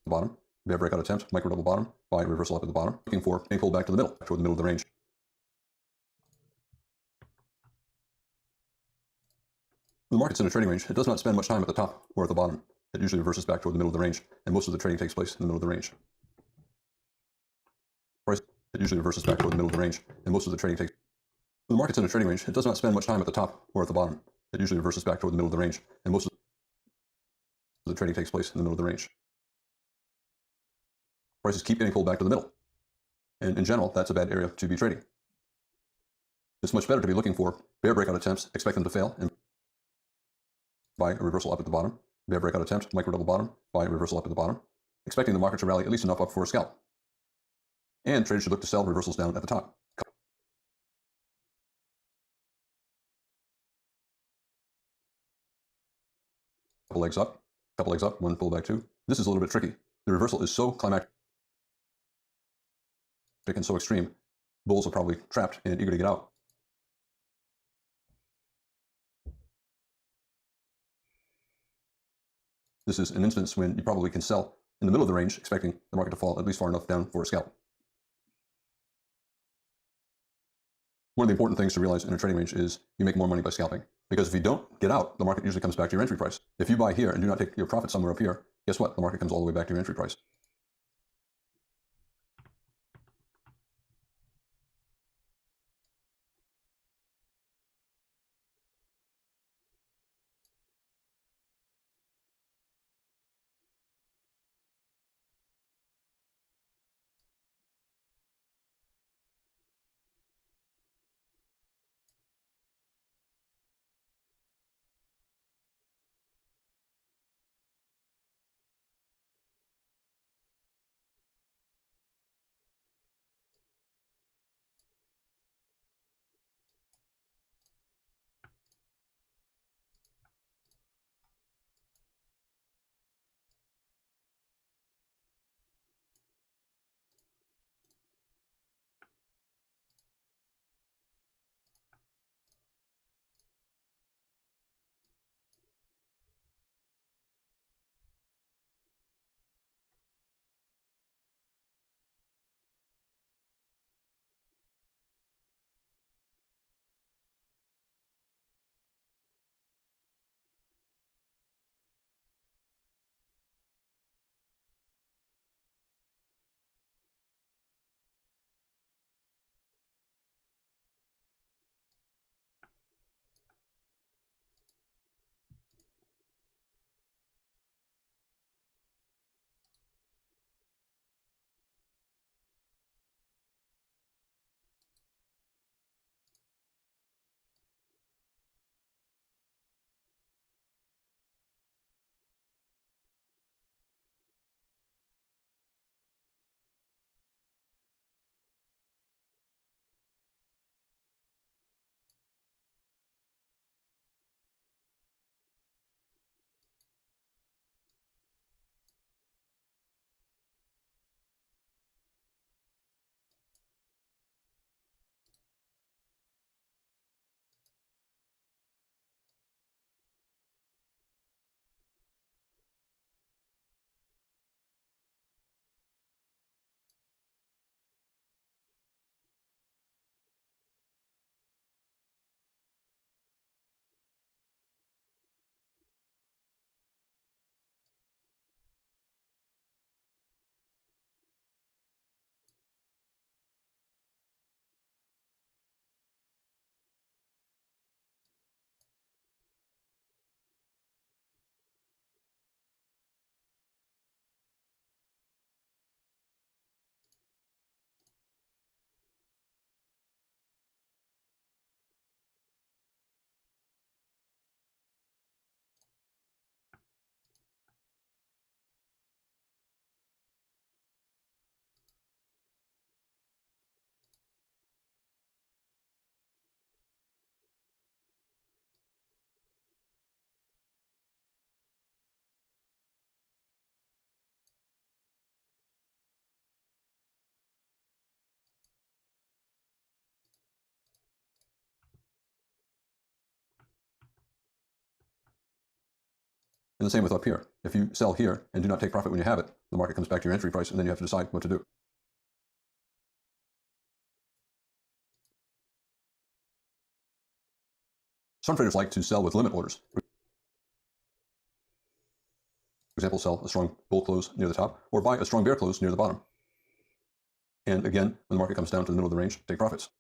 bottom. Bear breakout attempt, micro double bottom, buy reversal up at the bottom. Looking for a pull back to the middle, toward the middle of the range. When the market's in a trading range, it does not spend much time at the top or at the bottom. It usually reverses back toward the middle of the range, and most of the trading takes place in the middle of the range. It usually reverses back toward the middle of the range, and most of the trading takes. When the market's in a trading range, it does not spend much time at the top or at the bottom. It usually reverses back toward the middle of the range, and most of the trading takes place in the middle of the range. Prices keep getting pulled back to the middle. And in general, that's a bad area to be trading. It's much better to be looking for bear breakout attempts, expect them to fail, and buy a reversal up at the bottom. Bear breakout attempt, micro double bottom, buy a reversal up at the bottom, expecting the market to rally at least enough up for a scalp. And traders should look to sell reversals down at the top. Couple legs up, one pullback two. This is a little bit tricky. The reversal is so climactic and so extreme, bulls are probably trapped and eager to get out. This is an instance when you probably can sell in the middle of the range, expecting the market to fall at least far enough down for a scalp. One of the important things to realize in a trading range is you make more money by scalping. Because if you don't get out, the market usually comes back to your entry price. If you buy here and do not take your profit somewhere up here, guess what? The market comes all the way back to your entry price. And the same with up here. If you sell here and do not take profit when you have it, the market comes back to your entry price, and then you have to decide what to do. Some traders like to sell with limit orders. For example, sell a strong bull close near the top, or buy a strong bear close near the bottom. And again, when the market comes down to the middle of the range, take profits.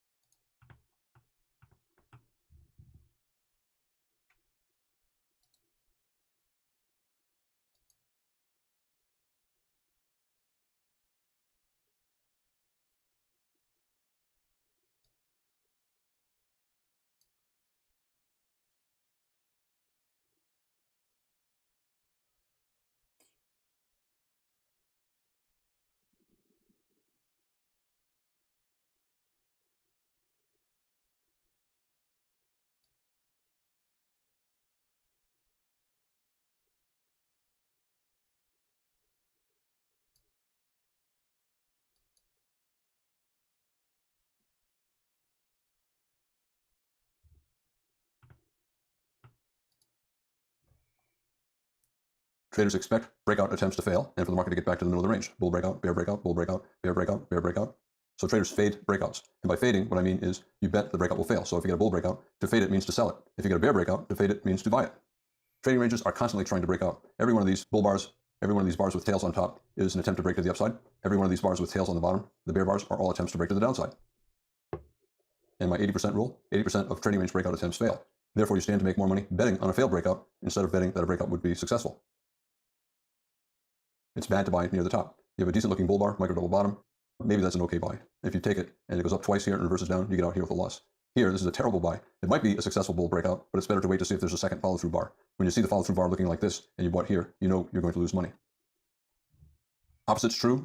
Traders expect breakout attempts to fail and for the market to get back to the middle of the range. Bull breakout, bear breakout, bull breakout, bear breakout, bear breakout. So traders fade breakouts. And by fading, what I mean is you bet the breakout will fail. So if you get a bull breakout, to fade it means to sell it. If you get a bear breakout, to fade it means to buy it. Trading ranges are constantly trying to break out. Every one of these bull bars, every one of these bars with tails on top is an attempt to break to the upside. Every one of these bars with tails on the bottom, the bear bars, are all attempts to break to the downside. And my 80% rule, 80% of trading range breakout attempts fail. Therefore, you stand to make more money betting on a failed breakout instead of betting that a breakout would be successful. It's bad to buy near the top. You have a decent looking bull bar, micro double bottom. Maybe that's an okay buy. If you take it and it goes up twice here and reverses down, you get out here with a loss. Here, this is a terrible buy. It might be a successful bull breakout, but it's better to wait to see if there's a second follow-through bar. When you see the follow-through bar looking like this and you bought here, you know you're going to lose money. Opposite's true.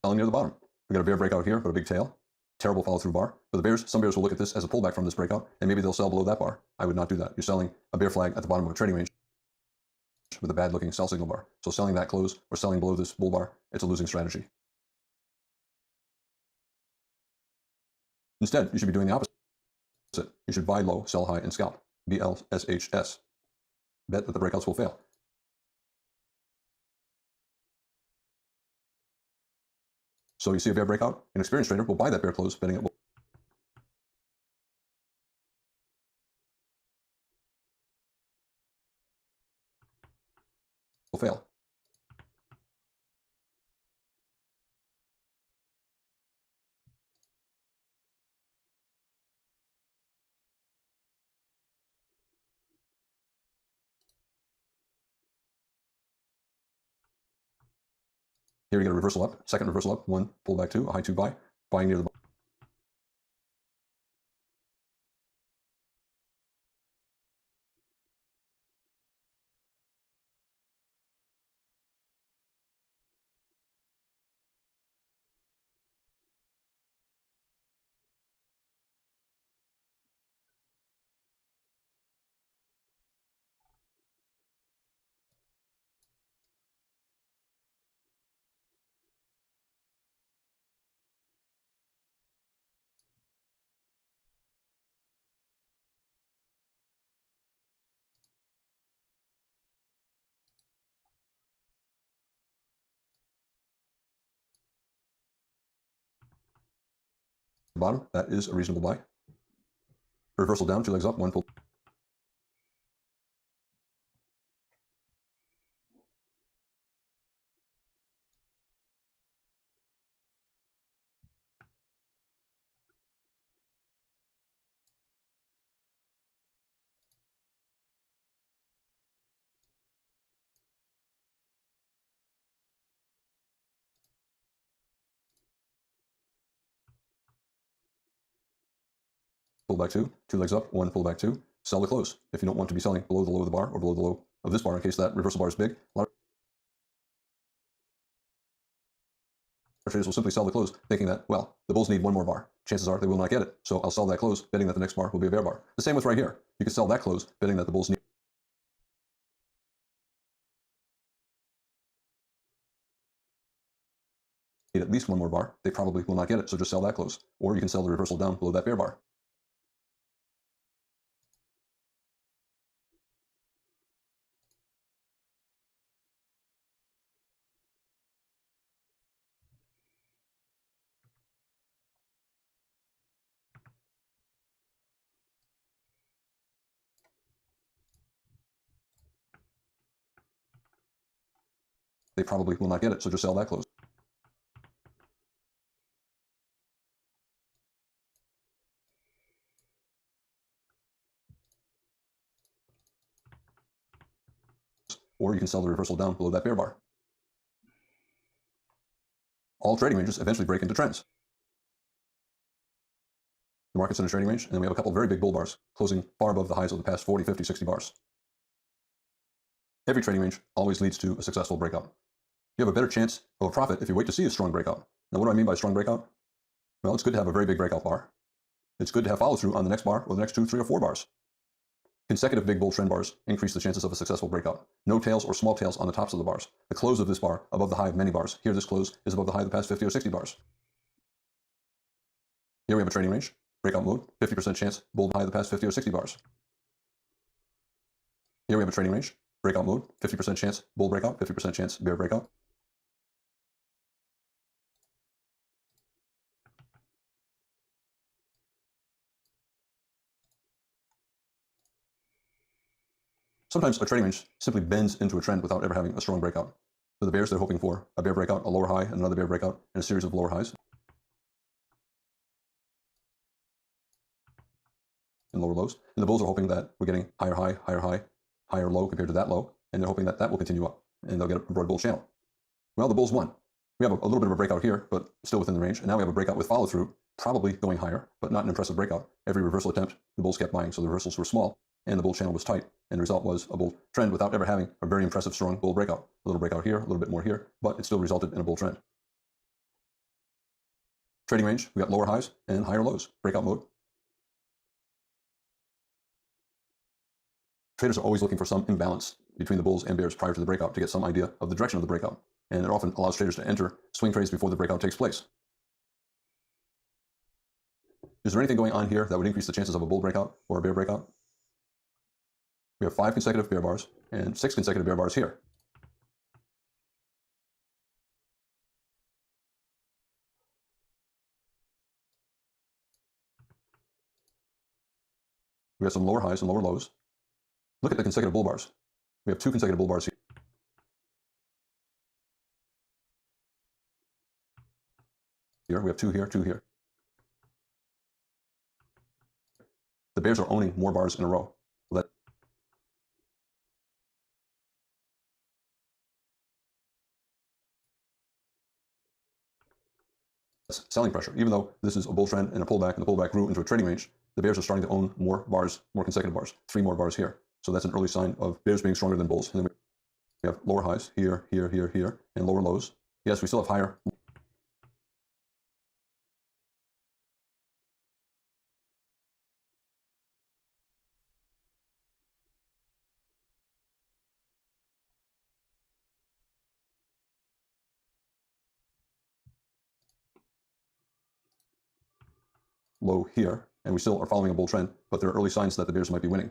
Selling near the bottom. We got a bear breakout here, but a big tail. Terrible follow-through bar. But the bears, some bears will look at this as a pullback from this breakout, and maybe they'll sell below that bar. I would not do that. You're selling a bear flag at the bottom of a trading range with a bad-looking sell signal bar. So selling that close or selling below this bull bar, it's a losing strategy. Instead, you should be doing the opposite. You should buy low, sell high, and scalp. BLSHS. Bet that the breakouts will fail. So you see a bear breakout, an experienced trader will buy that bear close, betting it will fail. Here you get a reversal up, second reversal up, one, pullback two, a high two buy, buying near the bottom. That is a reasonable buy. Reversal down, two legs up, one pull. Pullback two legs up, one pullback two, sell the close. If you don't want to be selling below the low of the bar or below the low of this bar in case that reversal bar is big, a lot of traders will simply sell the close thinking that, well, the bulls need one more bar. Chances are they will not get it. So I'll sell that close betting that the next bar will be a bear bar. The same with right here. You could sell that close betting that the bulls need at least one more bar. They probably will not get it. So just sell that close. Or you can sell the reversal down below that bear bar. They probably will not get it. So just sell that close. or you can sell the reversal down below that bear bar. All trading ranges eventually break into trends. The market's in a trading range, and then we have a couple of very big bull bars closing far above the highs of the past 40, 50, 60 bars. Every trading range always leads to a successful breakout. You have a better chance of a profit if you wait to see a strong breakout. Now, what do I mean by strong breakout? Well, it's good to have a very big breakout bar. It's good to have follow through on the next bar or the next 2, 3, or 4 bars. Consecutive big bull trend bars increase the chances of a successful breakout. No tails or small tails on the tops of the bars. The close of this bar above the high of many bars. Here, this close is above the high of the past 50 or 60 bars. Here we have a trading range, breakout mode, 50% chance bull high of the past 50 or 60 bars. Here we have a trading range, breakout mode, 50% chance bull breakout, 50% chance bear breakout. Sometimes a trading range simply bends into a trend without ever having a strong breakout. So the bears, they're hoping for a bear breakout, a lower high, and another bear breakout, and a series of lower highs and lower lows. And the bulls are hoping that we're getting higher high, higher high, higher low compared to that low, and they're hoping that that will continue up, and they'll get a broad bull channel. Well, the bulls won. We have a little bit of a breakout here, but still within the range, and now we have a breakout with follow-through, probably going higher, but not an impressive breakout. Every reversal attempt, the bulls kept buying, so the reversals were small, and the bull channel was tight, and the result was a bull trend without ever having a very impressive strong bull breakout. A little breakout here, a little bit more here, but it still resulted in a bull trend. Trading range, we got lower highs and higher lows. Breakout mode. Traders are always looking for some imbalance between the bulls and bears prior to the breakout to get some idea of the direction of the breakout, and it often allows traders to enter swing trades before the breakout takes place. Is there anything going on here that would increase the chances of a bull breakout or a bear breakout? We have 5 consecutive bear bars and 6 consecutive bear bars here. We have some lower highs and lower lows. Look at the consecutive bull bars. We have 2 consecutive bull bars here. Here, we have 2 here, 2 here. The bears are owning more bars in a row. Selling pressure. Even though this is a bull trend and a pullback, and the pullback grew into a trading range, the bears are starting to own more bars, more consecutive bars, 3 more bars here. So that's an early sign of bears being stronger than bulls. And then we have lower highs here, here, here, here, and lower lows. Yes, we still have higher. Low here, and we still are following a bull trend, but there are early signs that the bears might be winning.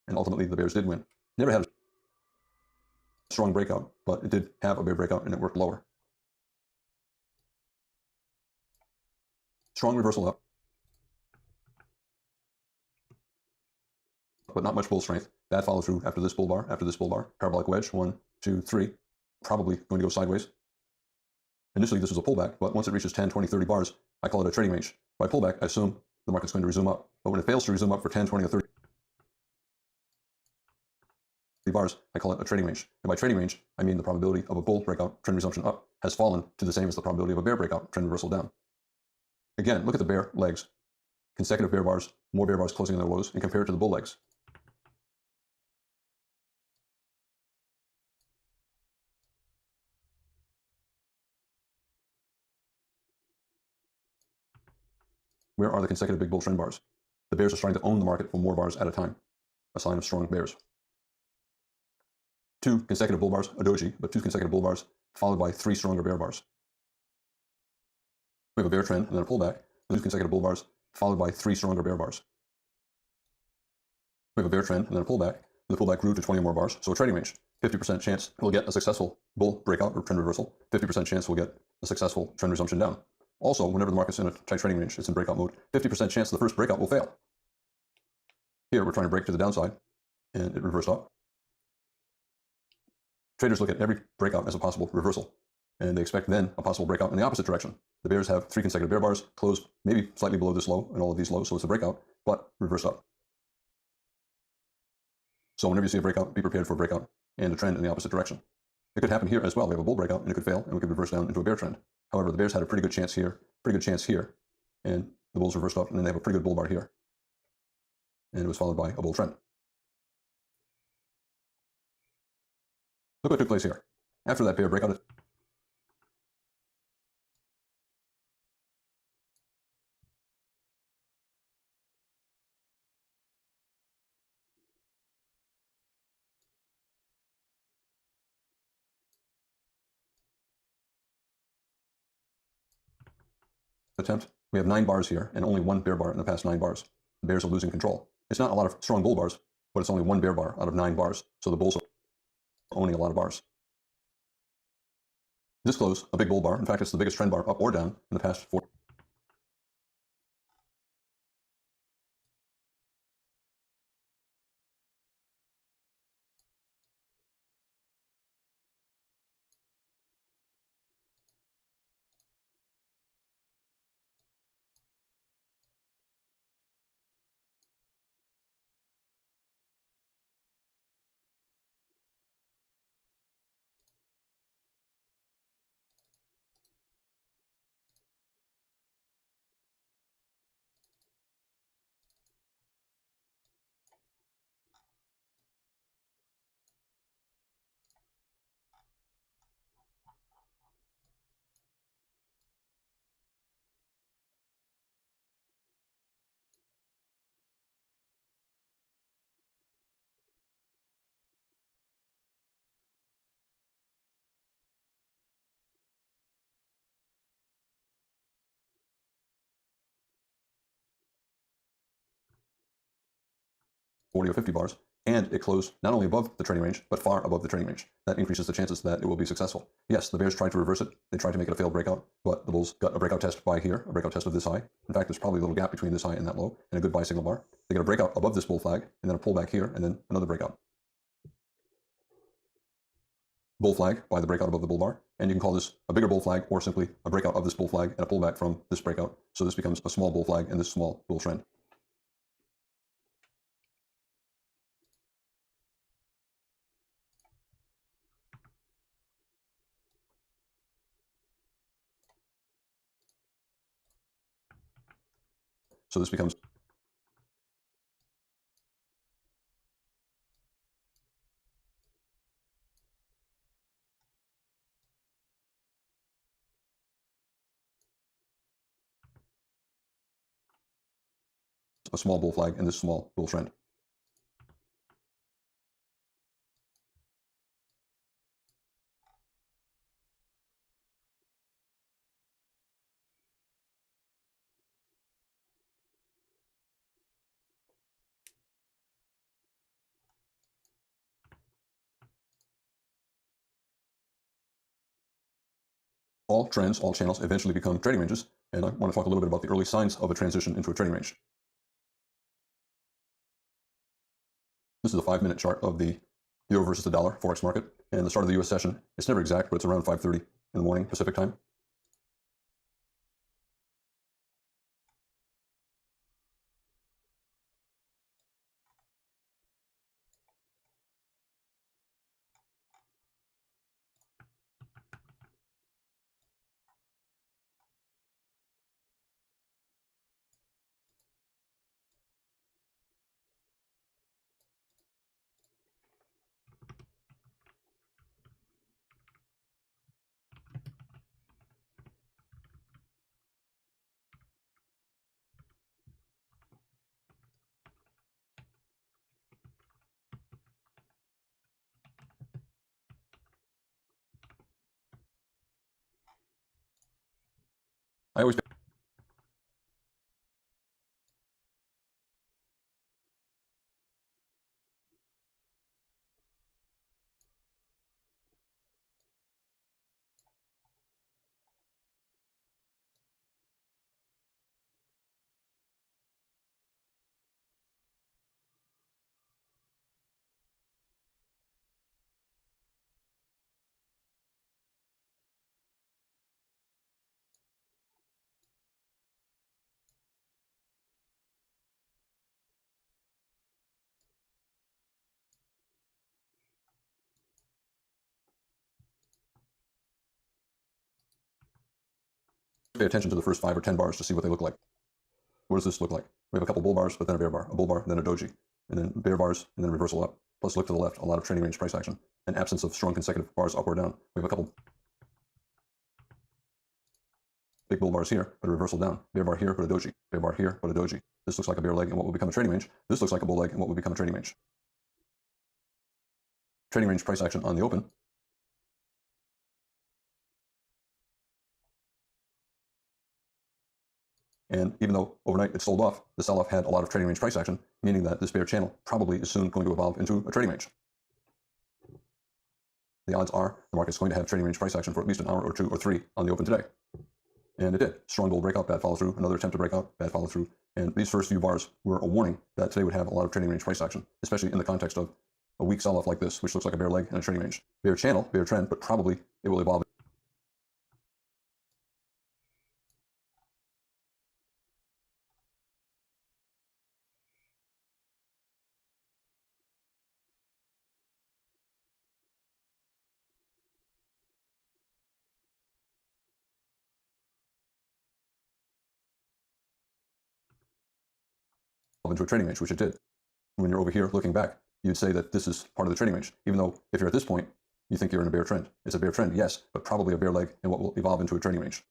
And ultimately, the bears did win. Never had a strong breakout, but it did have a bear breakout, and it worked lower. Strong reversal up, but not much bull strength. Bad follow through after this bull bar, parabolic wedge, 1, 2, 3, probably going to go sideways. Initially, this was a pullback, but once it reaches 10, 20, 30 bars, I call it a trading range. By pullback, I assume the market's going to resume up. But when it fails to resume up for 10, 20, or 30 bars, I call it a trading range. And by trading range, I mean the probability of a bull breakout, trend resumption up, has fallen to the same as the probability of a bear breakout, trend reversal down. Again, look at the bear legs. Consecutive bear bars, more bear bars closing in their lows, and compare it to the bull legs. Where are the consecutive big bull trend bars? The bears are starting to own the market for more bars at a time, a sign of strong bears. 2 consecutive bull bars, a doji, but 2 consecutive bull bars, followed by 3 stronger bear bars. We have a bear trend and then a pullback, 2 consecutive bull bars, followed by 3 stronger bear bars. We have a bear trend and then a pullback, and the pullback grew to 20 more bars, so a trading range. 50% chance we'll get a successful bull breakout or trend reversal, 50% chance we'll get a successful trend resumption down. Also, whenever the market's in a tight trading range, it's in breakout mode, 50% chance the first breakout will fail. Here, we're trying to break to the downside, and it reversed up. Traders look at every breakout as a possible reversal, and they expect then a possible breakout in the opposite direction. The bears have 3 consecutive bear bars, closed maybe slightly below this low and all of these lows, so it's a breakout, but reversed up. So whenever you see a breakout, be prepared for a breakout and a trend in the opposite direction. It could happen here as well. We have a bull breakout and it could fail and we could reverse down into a bear trend. However, the bears had a pretty good chance here, and the bulls reversed up, and then they have a pretty good bull bar here. And it was followed by a bull trend. Look what took place here. After that bear breakout, attempt, we have 9 bars here and only 1 bear bar in the past 9 bars. The bears are losing control. It's not a lot of strong bull bars, but it's only 1 bear bar out of 9 bars. So the bulls are owning a lot of bars. This close, a big bull bar. In fact, it's the biggest trend bar up or down in the past 4. Or 50 bars, and it closed not only above the trading range, but far above the trading range. That increases the chances that it will be successful. Yes, the bears tried to reverse it. They tried to make it a failed breakout, but the bulls got a breakout test by here, a breakout test of this high. In fact, there's probably a little gap between this high and that low, and a good buy signal bar. They get a breakout above this bull flag, and then a pullback here, and then another breakout. Bull flag by the breakout above the bull bar, and you can call this a bigger bull flag or simply a breakout of this bull flag and a pullback from this breakout. So this becomes a small bull flag and this small bull trend. So this becomes a small bull flag and this small bull trend. All trends, all channels eventually become trading ranges, and I want to talk a little bit about the early signs of a transition into a trading range. This is a 5-minute chart of the euro versus the dollar forex market, and the start of the US session. It's never exact, but it's around 5:30 in the morning Pacific time. I always pay attention to the first 5 or 10 bars to see what they look like. What does this look like? We have a couple bull bars, but then a bear bar, a bull bar, then a doji, and then bear bars, and then a reversal up. Plus, look to the left, a lot of trading range price action, and absence of strong consecutive bars up or down. We have a couple big bull bars here, but a reversal down. Bear bar here, but a doji. Bear bar here, but a doji. This looks like a bear leg in what will become a trading range. This looks like a bull leg in what will become a trading range. Trading range price action on the open. And even though overnight it sold off, the sell-off had a lot of trading range price action, meaning that this bear channel probably is soon going to evolve into a trading range. The odds are the market's going to have trading range price action for at least an hour or 2 or 3 on the open today. And it did. Strong bull breakout, bad follow through, another attempt to break out, bad follow through. And these first few bars were a warning that today would have a lot of trading range price action, especially in the context of a weak sell-off like this, which looks like a bear leg and a trading range. Bear channel, bear trend, but probably it will evolve. Into a trading range, which it did. When you're over here looking back, you'd say that this is part of the trading range, even though if you're at this point, you think you're in a bear trend. It's a bear trend, yes, but probably a bear leg and what will evolve into a trading range.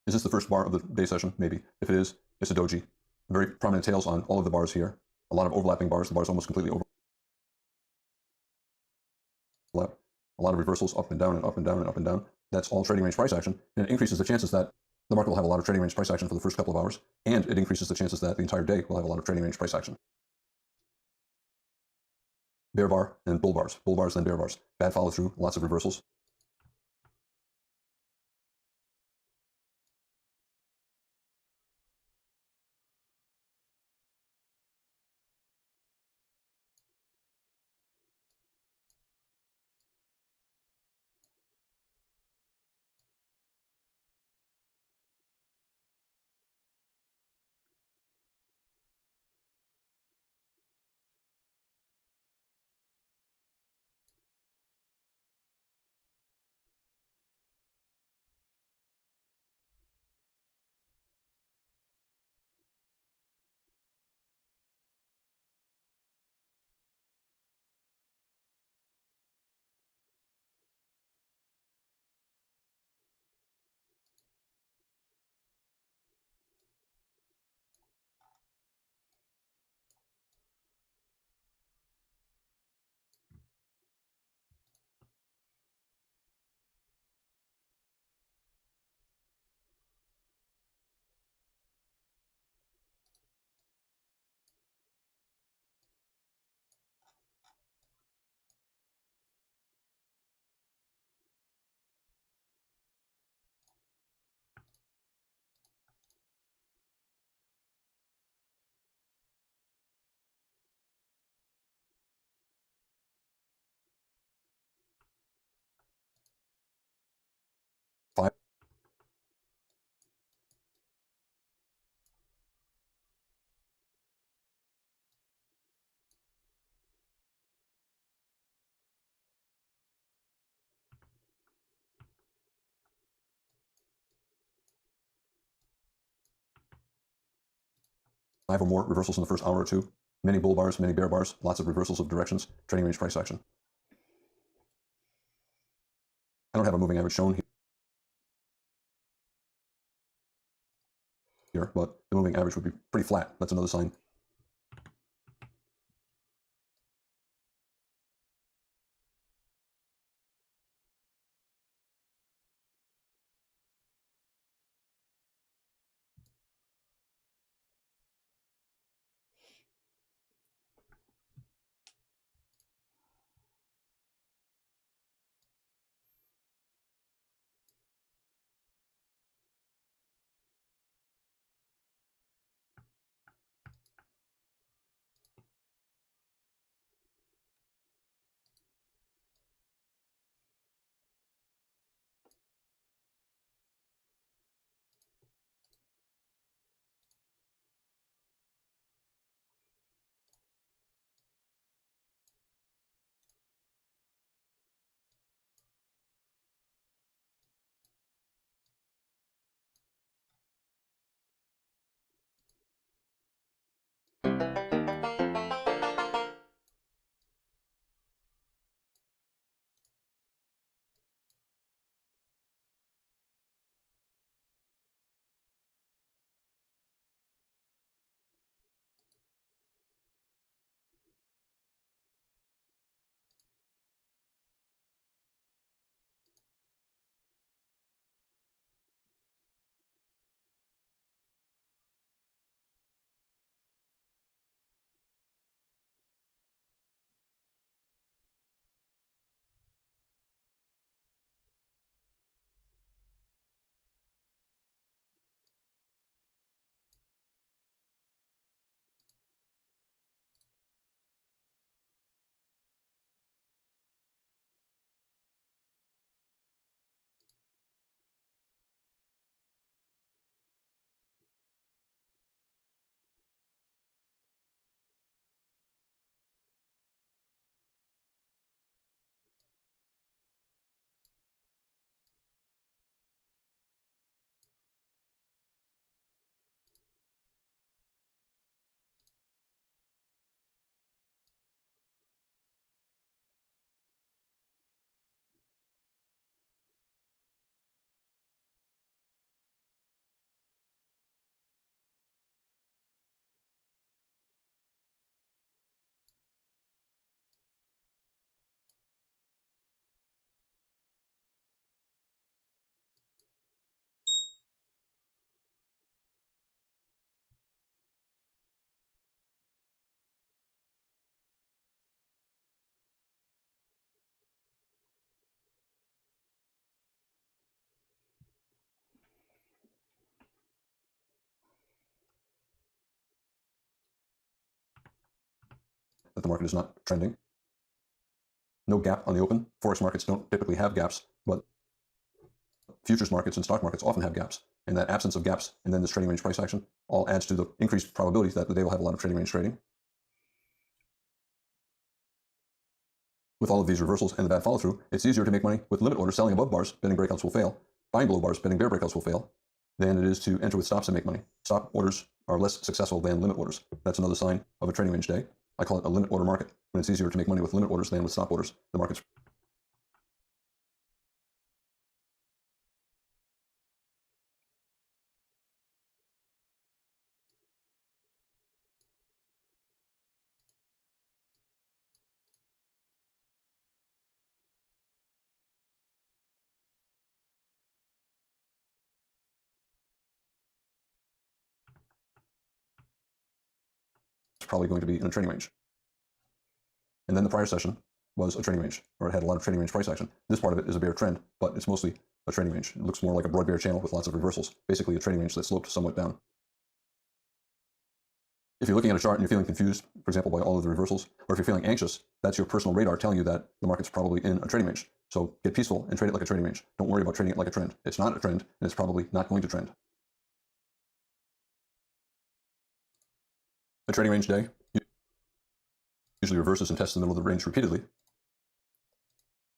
Is this the first bar of the day session? Maybe. If it is, it's a doji. Very prominent tails on all of the bars here. A lot of overlapping bars. The bars almost completely overlap. A lot of reversals up and down and up and down and up and down. That's all trading range price action, and it increases the chances that the market will have a lot of trading range price action for the first couple of hours, and it increases the chances that the entire day will have a lot of trading range price action. Bear bar and bull bars. Bull bars, then bear bars. Bad follow through, lots of reversals. Five. Five or more reversals in the first hour or 2. Many bull bars, many bear bars, lots of reversals of directions, trading range price action. I don't have a moving average shown here, but the moving average would be pretty flat. That's another sign. that the market is not trending. No gap on the open. Forex markets don't typically have gaps, but futures markets and stock markets often have gaps. And that absence of gaps and then this trading range price action all adds to the increased probability that the day will have a lot of trading range trading. With all of these reversals and the bad follow-through, it's easier to make money with limit orders selling above bars, betting breakouts will fail, buying below bars, betting bear breakouts will fail, than it is to enter with stops and make money. Stop orders are less successful than limit orders. That's another sign of a trading range day. I call it a limit order market. When it's easier to make money with limit orders than with stop orders, the market's probably going to be in a trading range. And then the prior session was a trading range, or it had a lot of trading range price action. This part of it is a bear trend, but it's mostly a trading range. It looks more like a broad bear channel with lots of reversals, basically a trading range that sloped somewhat down. If you're looking at a chart and you're feeling confused, for example, by all of the reversals, or if you're feeling anxious, that's your personal radar telling you that the market's probably in a trading range. So get peaceful and trade it like a trading range. Don't worry about trading it like a trend. It's not a trend, and it's probably not going to trend. A trading range day usually reverses and tests the middle of the range repeatedly.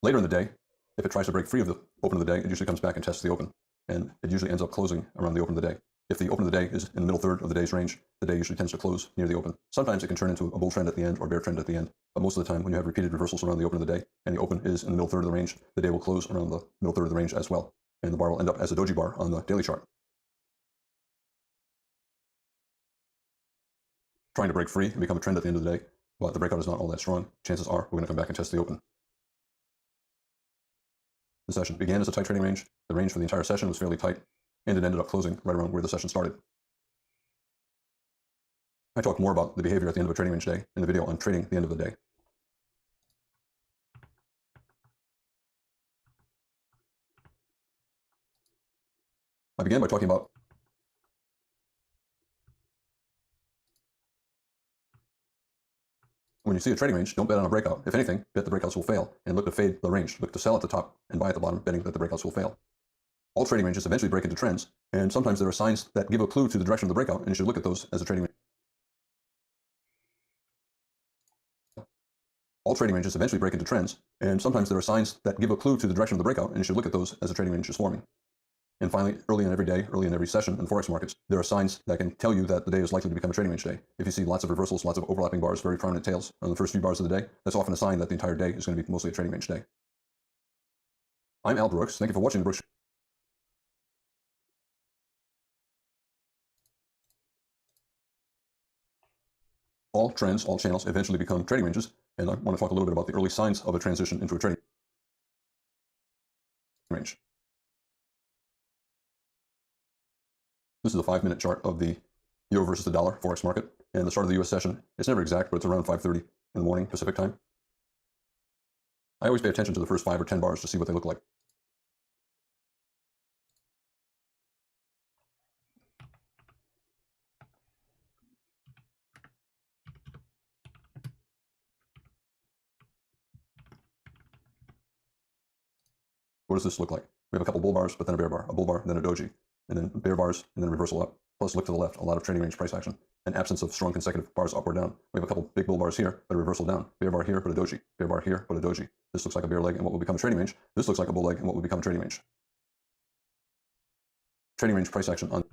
Later in the day, if it tries to break free of the open of the day, it usually comes back and tests the open, and it usually ends up closing around the open of the day. If the open of the day is in the middle third of the day's range, the day usually tends to close near the open. Sometimes it can turn into a bull trend at the end or bear trend at the end, but most of the time when you have repeated reversals around the open of the day and the open is in the middle third of the range, the day will close around the middle third of the range as well, and the bar will end up as a doji bar on the daily chart. Trying to break free and become a trend at the end of the day, but the breakout is not all that strong. Chances are we're going to come back and test the open. The session began as a tight trading range. The range for the entire session was fairly tight, and it ended up closing right around where the session started. I talk more about the behavior at the end of a trading range day in the video on trading at the end of the day. I began by talking about when you see a trading range, don't bet on a breakout. If anything, bet the breakouts will fail and look to fade the range. Look to sell at the top and buy at the bottom, betting that the breakouts will fail. All trading ranges eventually break into trends, and sometimes there are signs that give a clue to the direction of the breakout, and you should look at those as a trading range. All trading ranges eventually break into trends, and sometimes there are signs that give a clue to the direction of the breakout, and you should look at those as a trading range is forming. And finally, early in every day, early in every session in Forex markets, there are signs that can tell you that the day is likely to become a trading range day. If you see lots of reversals, lots of overlapping bars, very prominent tails on the first few bars of the day, that's often a sign that the entire day is going to be mostly a trading range day. I'm Al Brooks. Thank you for watching the Brooks. All trends, all channels eventually become trading ranges, and I want to talk a little bit about the early signs of a transition into a trading range. This is a 5-minute chart of the euro versus the dollar Forex market, and the start of the US session, it's never exact, but it's around 5:30 in the morning Pacific time. I always pay attention to the first 5 or 10 bars to see what they look like. What does this look like? We have a couple bull bars, but then a bear bar, a bull bar, then a doji, and then bear bars, and then a reversal up. Plus, look to the left, a lot of trading range price action, an absence of strong consecutive bars up or down. We have a couple big bull bars here, but a reversal down. Bear bar here, but a doji. Bear bar here, but a doji. This looks like a bear leg and what will become a trading range. This looks like a bull leg and what will become a trading range. Trading range price action on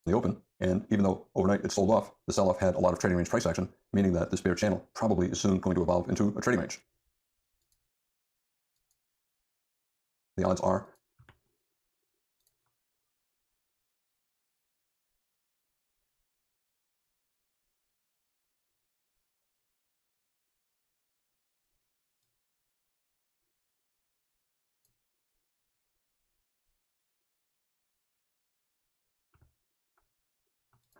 the open, and even though overnight it sold off, the sell-off had a lot of trading range price action, meaning that this bear channel probably is soon going to evolve into a trading range. The odds are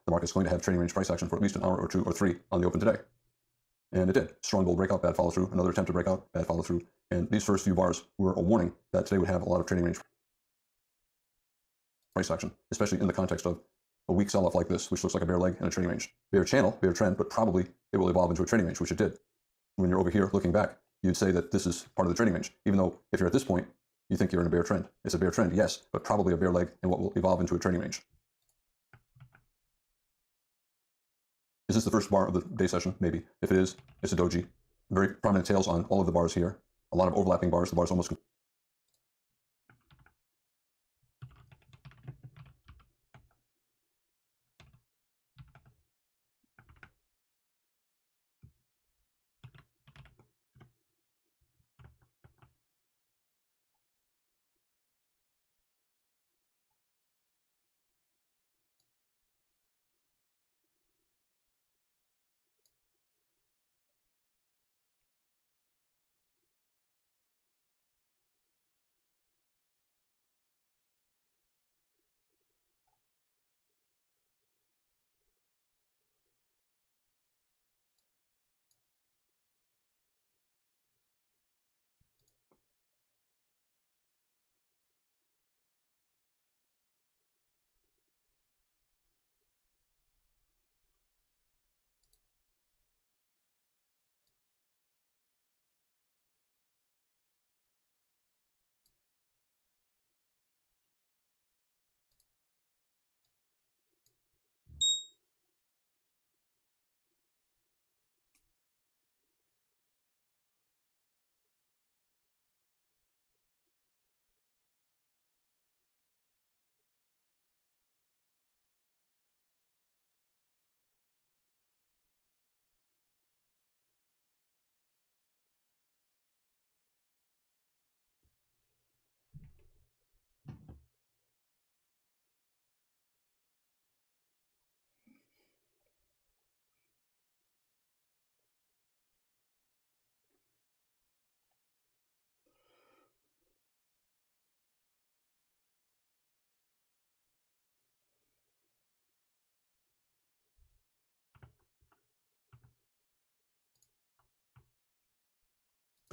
the market's going to have trading range price action for at least an hour or 2 or 3 on the open today. And it did. Strong bull breakout, bad follow through, another attempt to break out, bad follow through. And these first few bars were a warning that today would have a lot of trading range price action, especially in the context of a weak sell-off like this, which looks like a bear leg and a trading range. Bear channel, bear trend, but probably it will evolve into a trading range, which it did. When you're over here looking back, you'd say that this is part of the trading range, even though if you're at this point, you think you're in a bear trend. It's a bear trend, yes, but probably a bear leg and what will evolve into a trading range. Is this the first bar of the day session? Maybe. If it is, it's a doji. Very prominent tails on all of the bars here. A lot of overlapping bars. The bars almost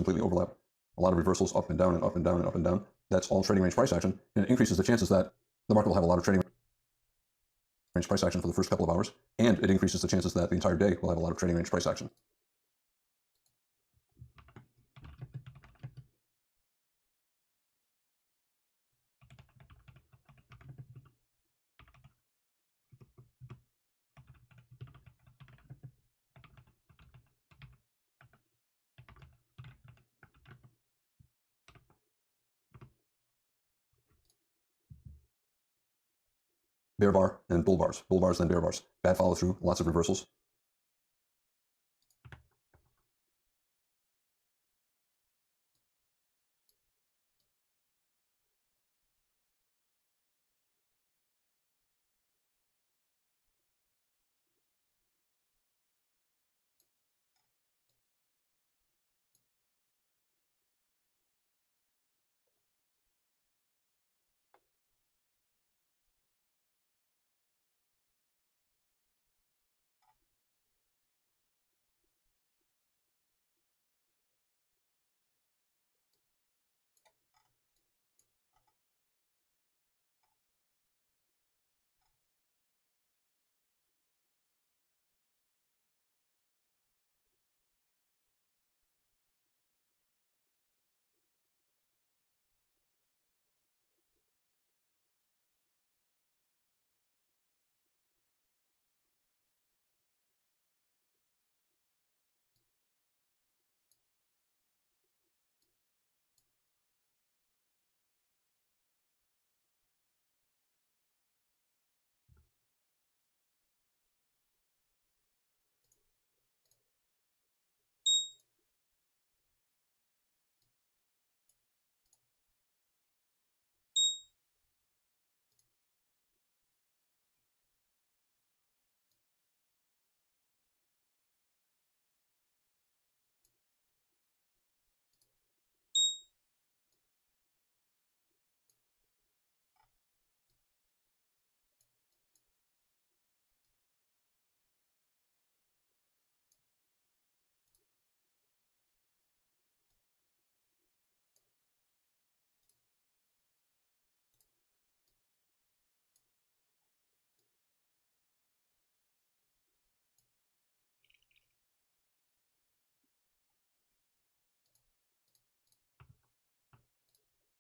completely overlap. A lot of reversals up and down and up and down and up and down. That's all trading range price action, and it increases the chances that the market will have a lot of trading range price action for the first couple of hours, and it increases the chances that the entire day will have a lot of trading range price action. Bear bar and bull bars, then bear bars. Bad follow through, lots of reversals.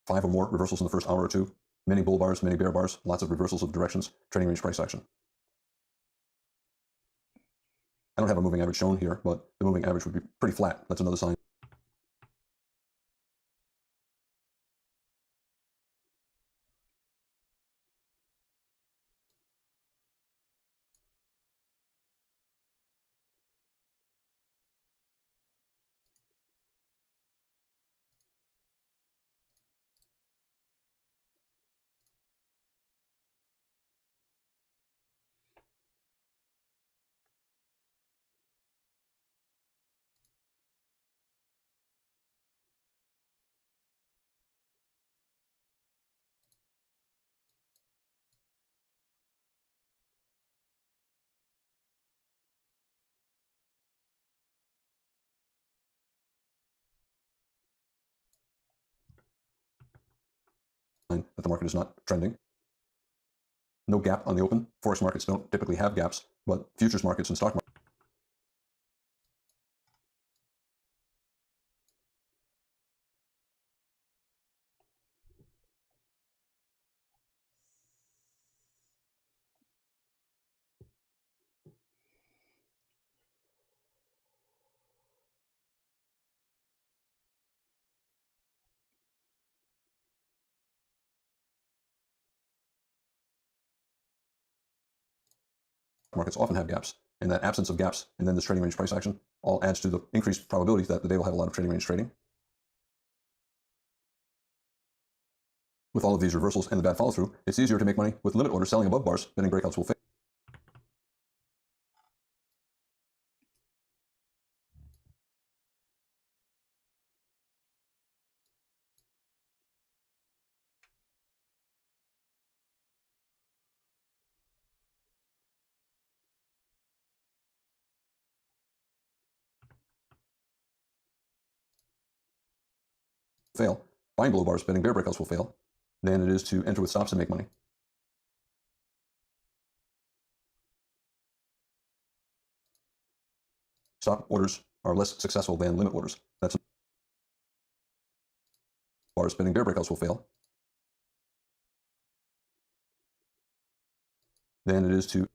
5 or more reversals in the first hour or two, many bull bars, many bear bars, lots of reversals of directions, trading range price action. I don't have a moving average shown here, but the moving average would be pretty flat. That's another sign. That the market is not trending. No gap on the open. Forex markets don't typically have gaps, but futures markets and stock markets. Markets often have gaps, and that absence of gaps and then this trading range price action all adds to the increased probability that the day will have a lot of trading range trading. With all of these reversals and the bad follow through, it's easier to make money with limit orders selling above bars. Betting breakouts will fail. Buying below bars, betting bear breakouts will fail than it is to enter with stops and make money. Stop orders are less successful than limit orders. That's bars, betting bear breakouts will fail than it is to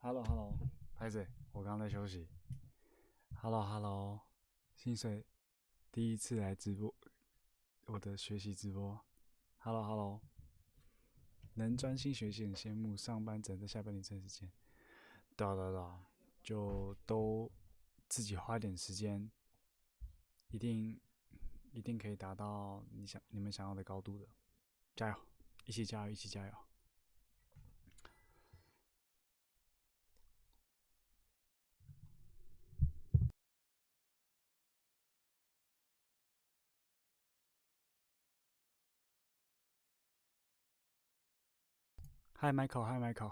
Hello，拍谁？我刚在休息。Hello，薪水第一次来直播，我的学习直播。Hello，能专心学习很羡慕，上班只能在下班凌晨时间。对，就都自己花点时间，一定可以达到你们想要的高度的。加油，一起加油！Hi Michael。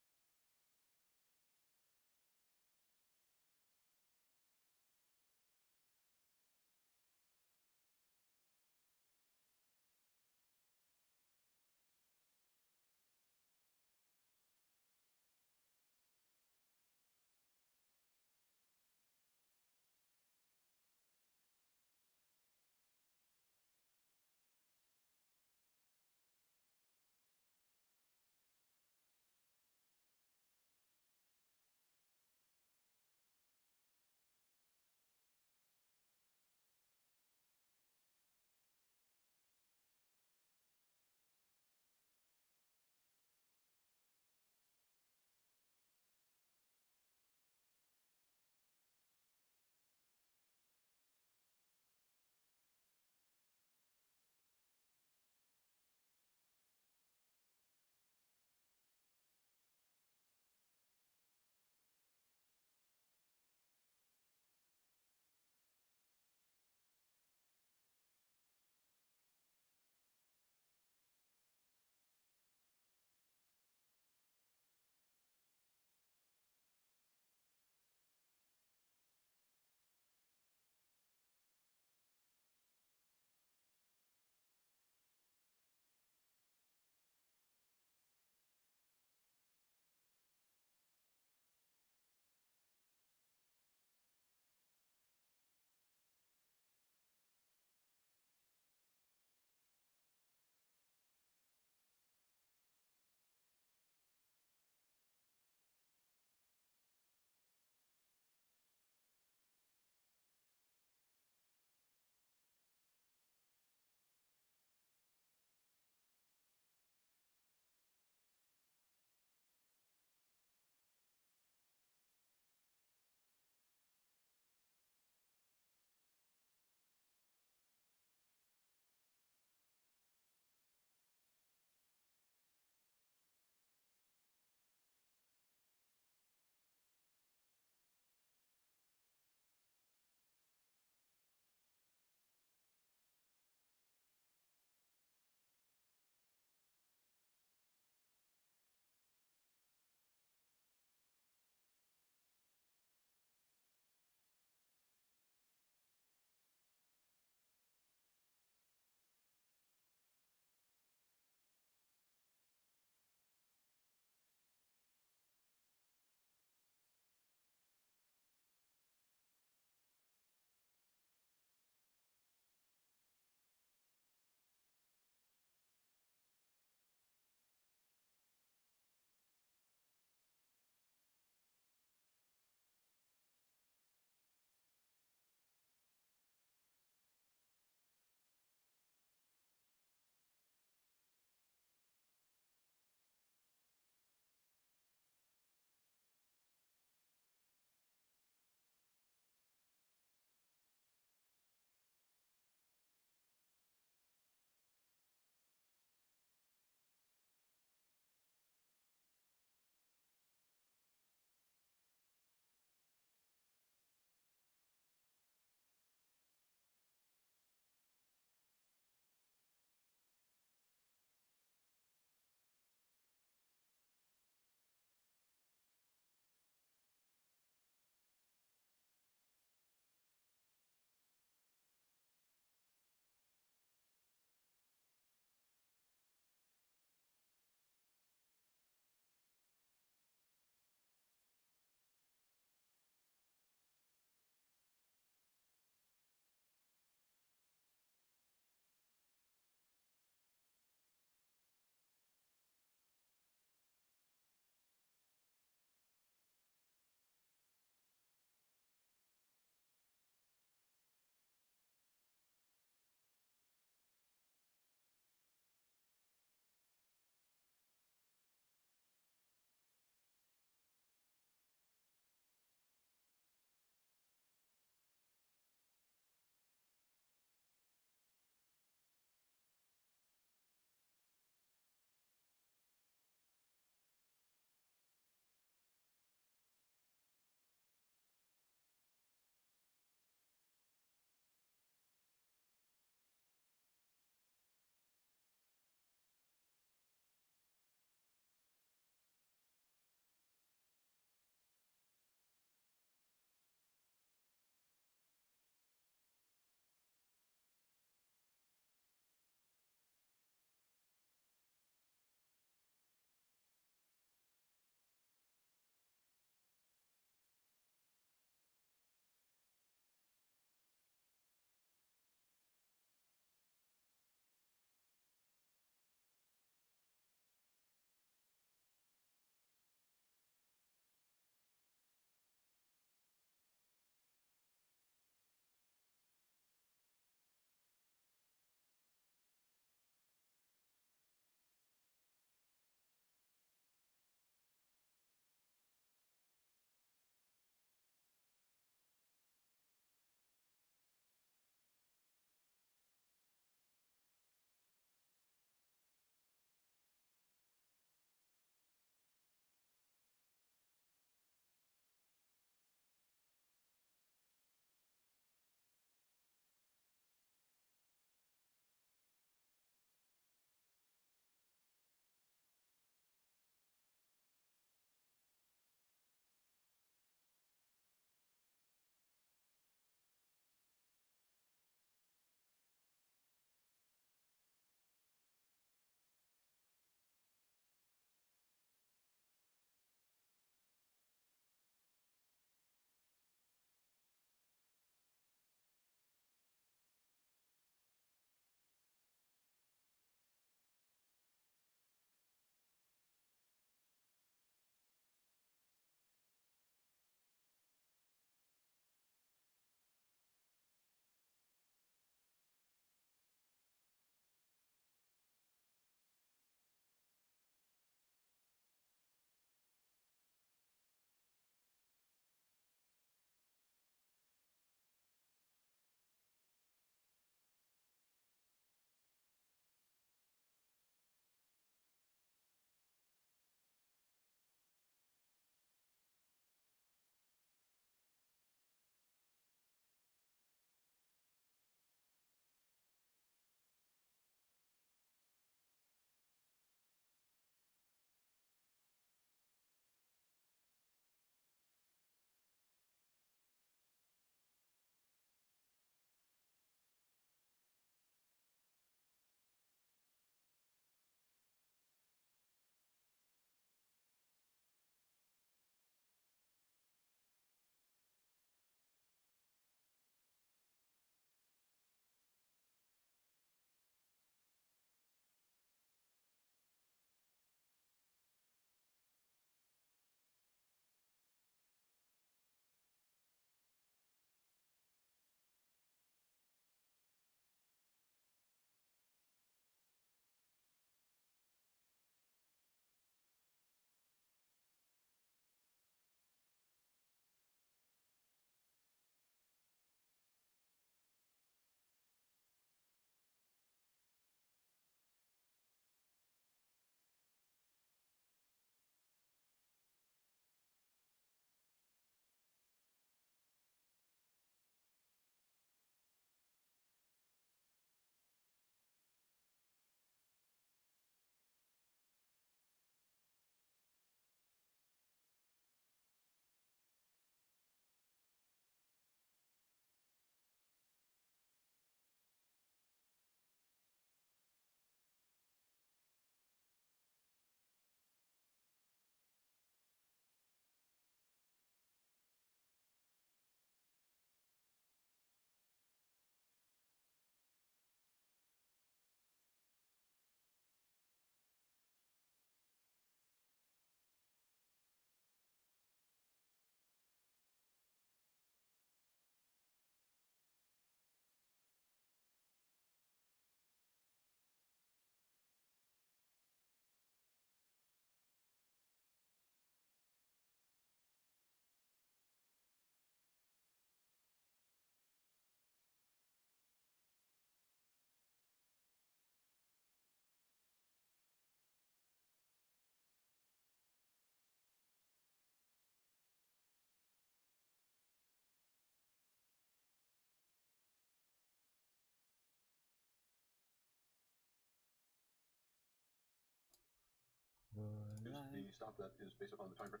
the stop that is based upon the time frame.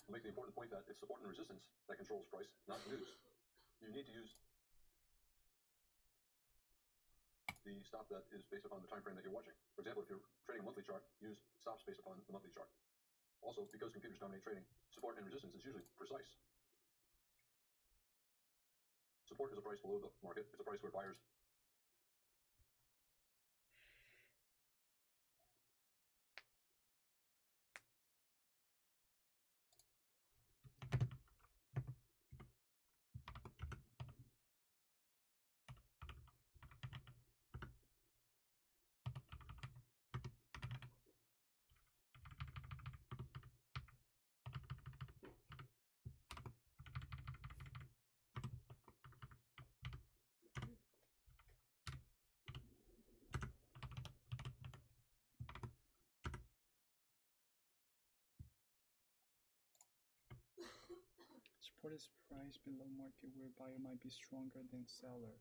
I'll make the important point that it's support and resistance that controls price, not news. You need to use the stop that is based upon the time frame that you're watching. For example, if you're trading a monthly chart, use stops based upon the monthly chart. Also, because computers dominate trading, support and resistance is usually precise. Support is a price below the market. It's a price where buyers Support is price below market where buyer might be stronger than seller.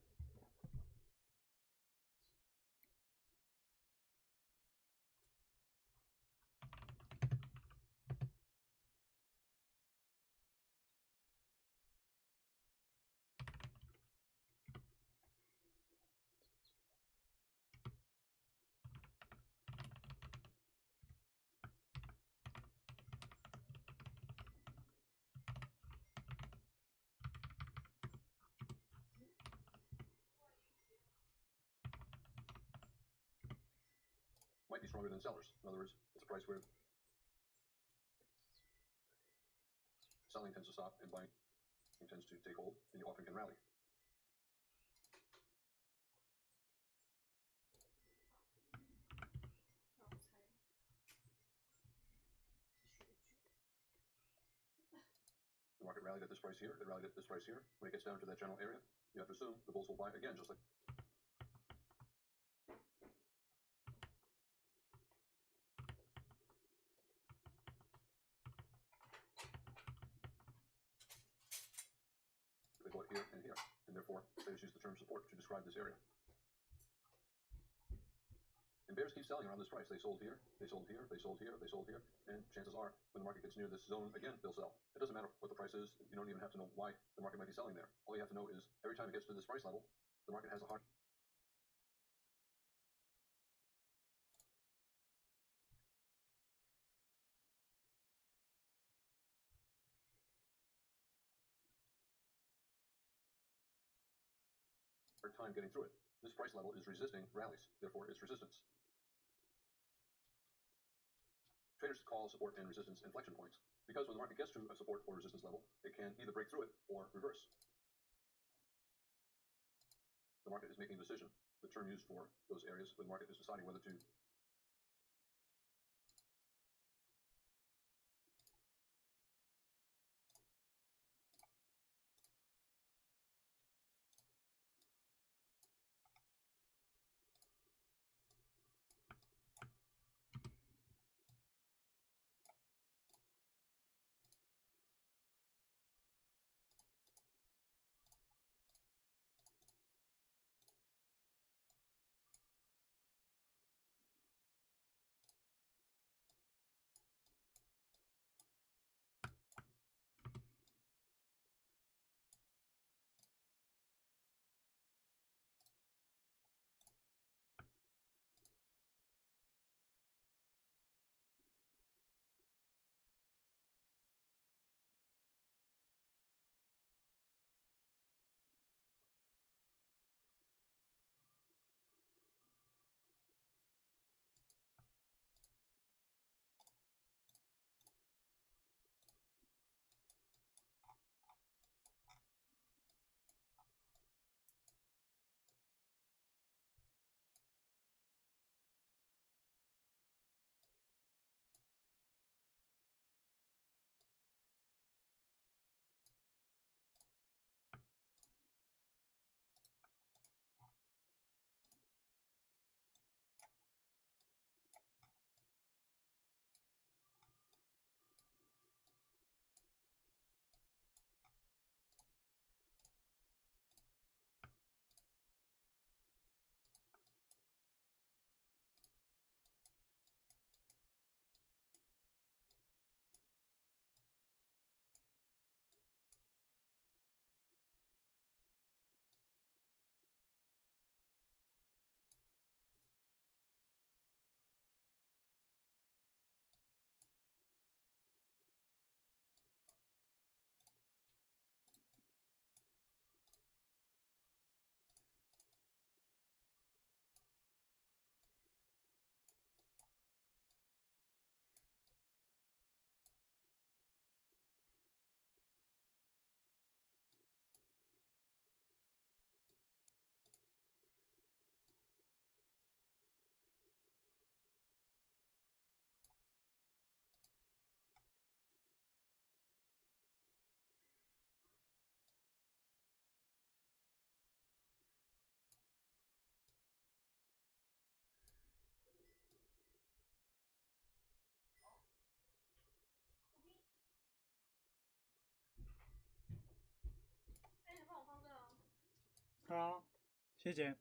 might be stronger than sellers. In other words, it's a price where selling tends to stop and buying tends to take hold, and you often can rally. The market rallied at this price here, it rallied at this price here. When it gets down to that general area, you have to assume the bulls will buy again, just like they bought here and here, and therefore traders use the term support to describe this area. And bears keep selling around this price. They sold here, they sold here, they sold here, they sold here, and chances are when the market gets near this zone again, they'll sell. It doesn't matter what the price is. You don't even have to know why the market might be selling there. All you have to know is every time it gets to this price level, the market has a hard time getting through it. This price level is resisting rallies, therefore it's resistance. Traders call support and resistance inflection points because when the market gets to a support or resistance level, it can either break through it or reverse. The market is making a decision, the term used for those areas where the market is deciding whether to 好，谢谢。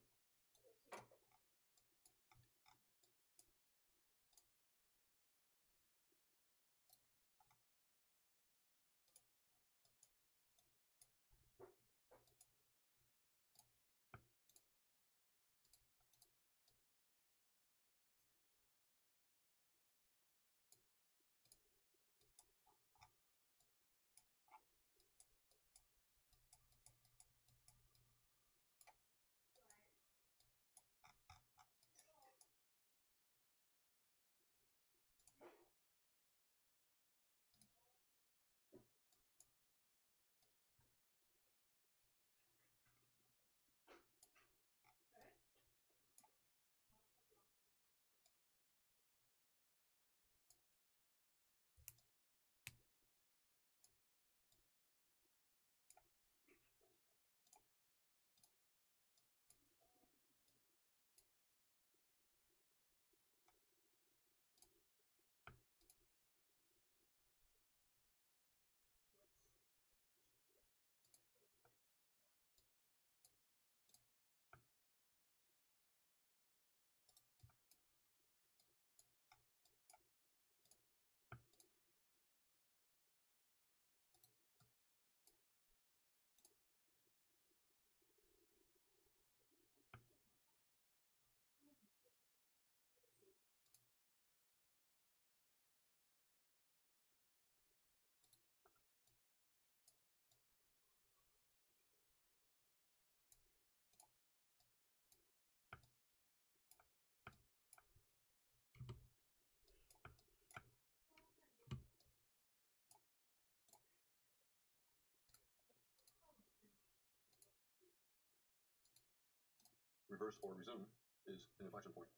Reverse or resume is an inflection point.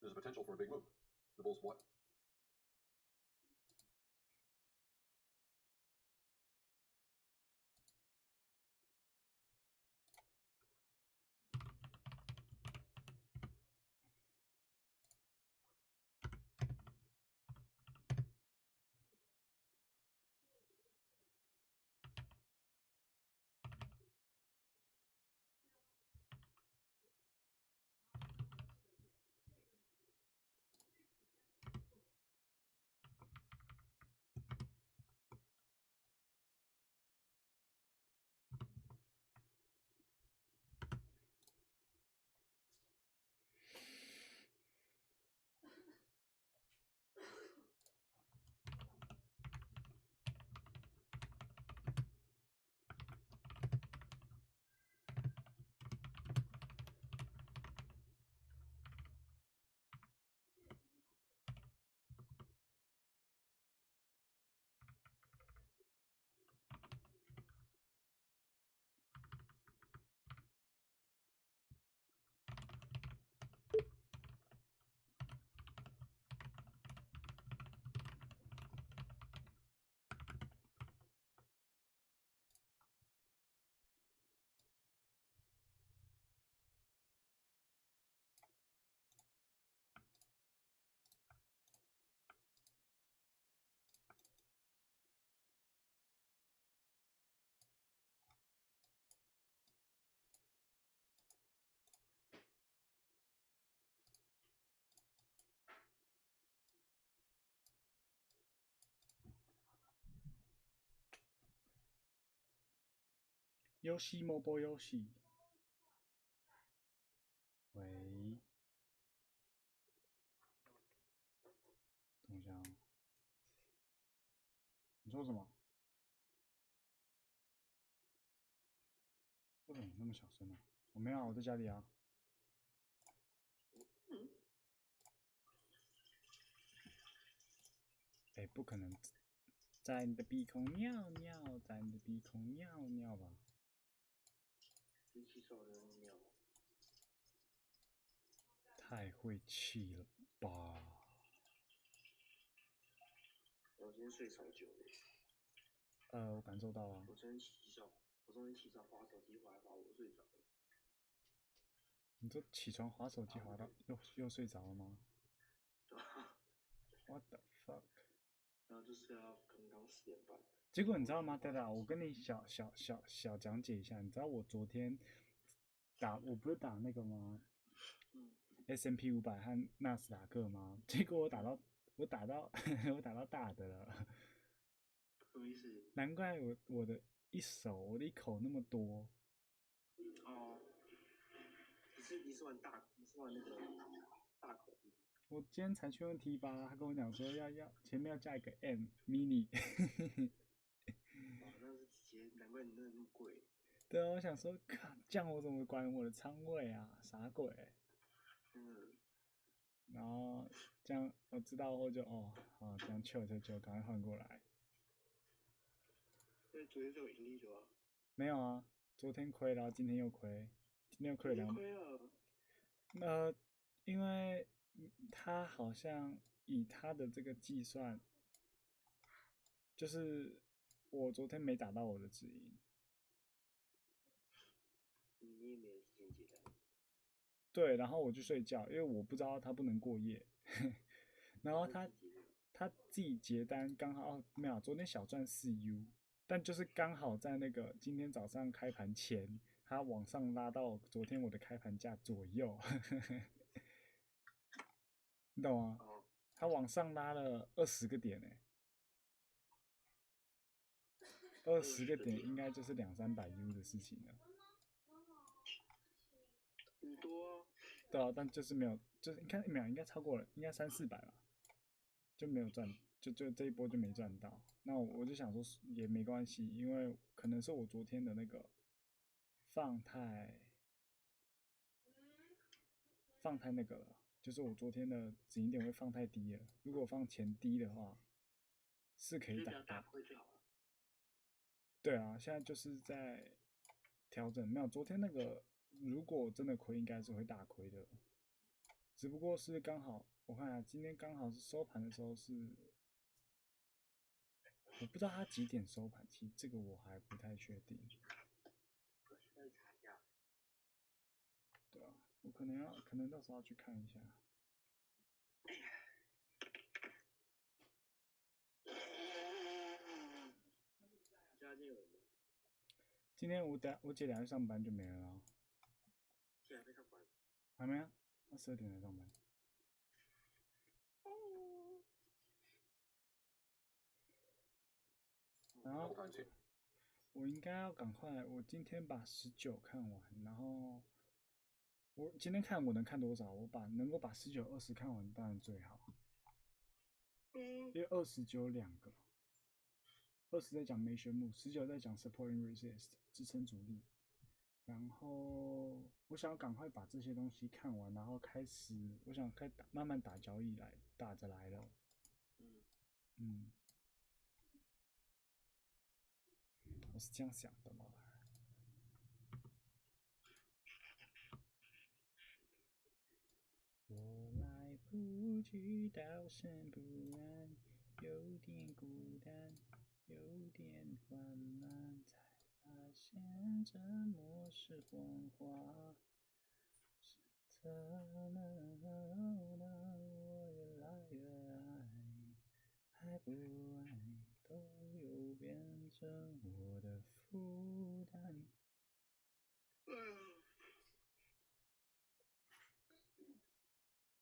There's a potential for a big move. The bull's what?游戏某波游戏。喂，等一下哦，你说什么？为什么那么小声呢？我没有，我在家里啊。哎，不可能，在你的鼻孔尿尿，在你的鼻孔尿尿吧？机器手的尿。太会气了吧！我今天睡超久的。我感受到了。我昨天起床滑手机滑一滑，我睡着了。你这起床滑手机滑到又睡着了吗？What the fuck？ 然后就是要刚刚4点半。结果你知道吗？对的，我跟你小讲解一下。你知道我昨天我不是打那个吗？S&P 500和纳斯达克吗？结果我打到我打到大的了。什么意思？难怪我的我的一口那么多。哦，你是玩那个大口？我今天才去问 T8，他跟我讲说要前面要加一个 M mini。哇，那是直接，难怪你那么贵。对啊，我想说，靠，这样我怎么管我的仓位啊？傻鬼。然后这样我知道后就好，这样就赶快换过来。因为昨天是有盈利的吧？没有啊，昨天亏，然后今天又亏，今天又亏了亏了。因为他好像以他的这个计算，就是我昨天没打到我的止盈。你也没有时间结单。对，然后我去睡觉，因为我不知道他不能过夜。然后他自己结单刚好没有，昨天小赚4U，但就是刚好在那个今天早上开盘前，他往上拉到昨天我的开盘价左右。你懂吗？他往上拉了20个点20个点应该就是200-300U 的事情了。很多啊。对啊，但就是没有，就是应该超过了，应该300-400吧，就没有赚，就这一波就没赚到。那我就想说也没关系，因为可能是我昨天的那个放太那个了，就是我昨天的止盈点会放太低了。如果放前低的话，是可以打到。对啊，现在就是在调整，没有昨天那个，如果真的亏，应该是会大亏的。只不过是刚好，我看啊，今天刚好是收盘的时候是，我不知道它几点收盘，其实这个我还不太确定。对啊，我可能到时候要去看一下。今天我姐俩去上班就没人了。姐还没上班？还没啊，她12点才上班。然后我应该要赶快，我今天把19看完，然后我今天看我能看多少，能够把19、20看完当然最好。因为20只有2个，20在讲 measure move，19在讲 support and resist 支撑阻力。然后我想赶快把这些东西看完，然后我想慢慢打交易打着来了。我是这样想的嘛。我来不及道声不安，有点孤单，有点缓慢，才发现沉默是谎话。是的呢，我越来越爱不爱都有变成我的负担。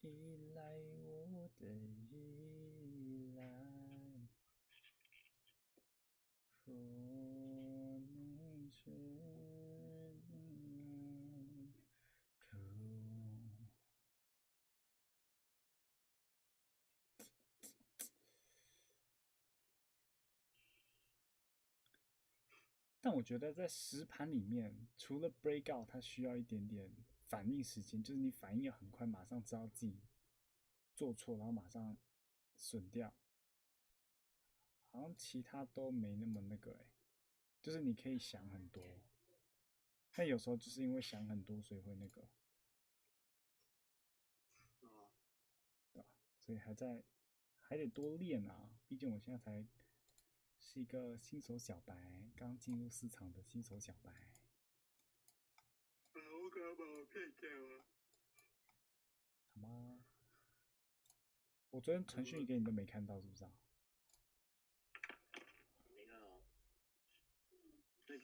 依赖我的依赖，说你是可恶。但我觉得在实盘里面，除了 breakout， 它需要一点点反应时间，就是你反应要很快，马上知道自己做错，然后马上损掉。好像其他都没那么那个就是你可以想很多，但有时候就是因为想很多，所以会那个。对吧？所以还得多练啊，毕竟我现在才是一个新手小白，刚进入市场的新手小白。我刚刚把我骗掉了。好吗？我昨天传讯给你都没看到，是不是啊？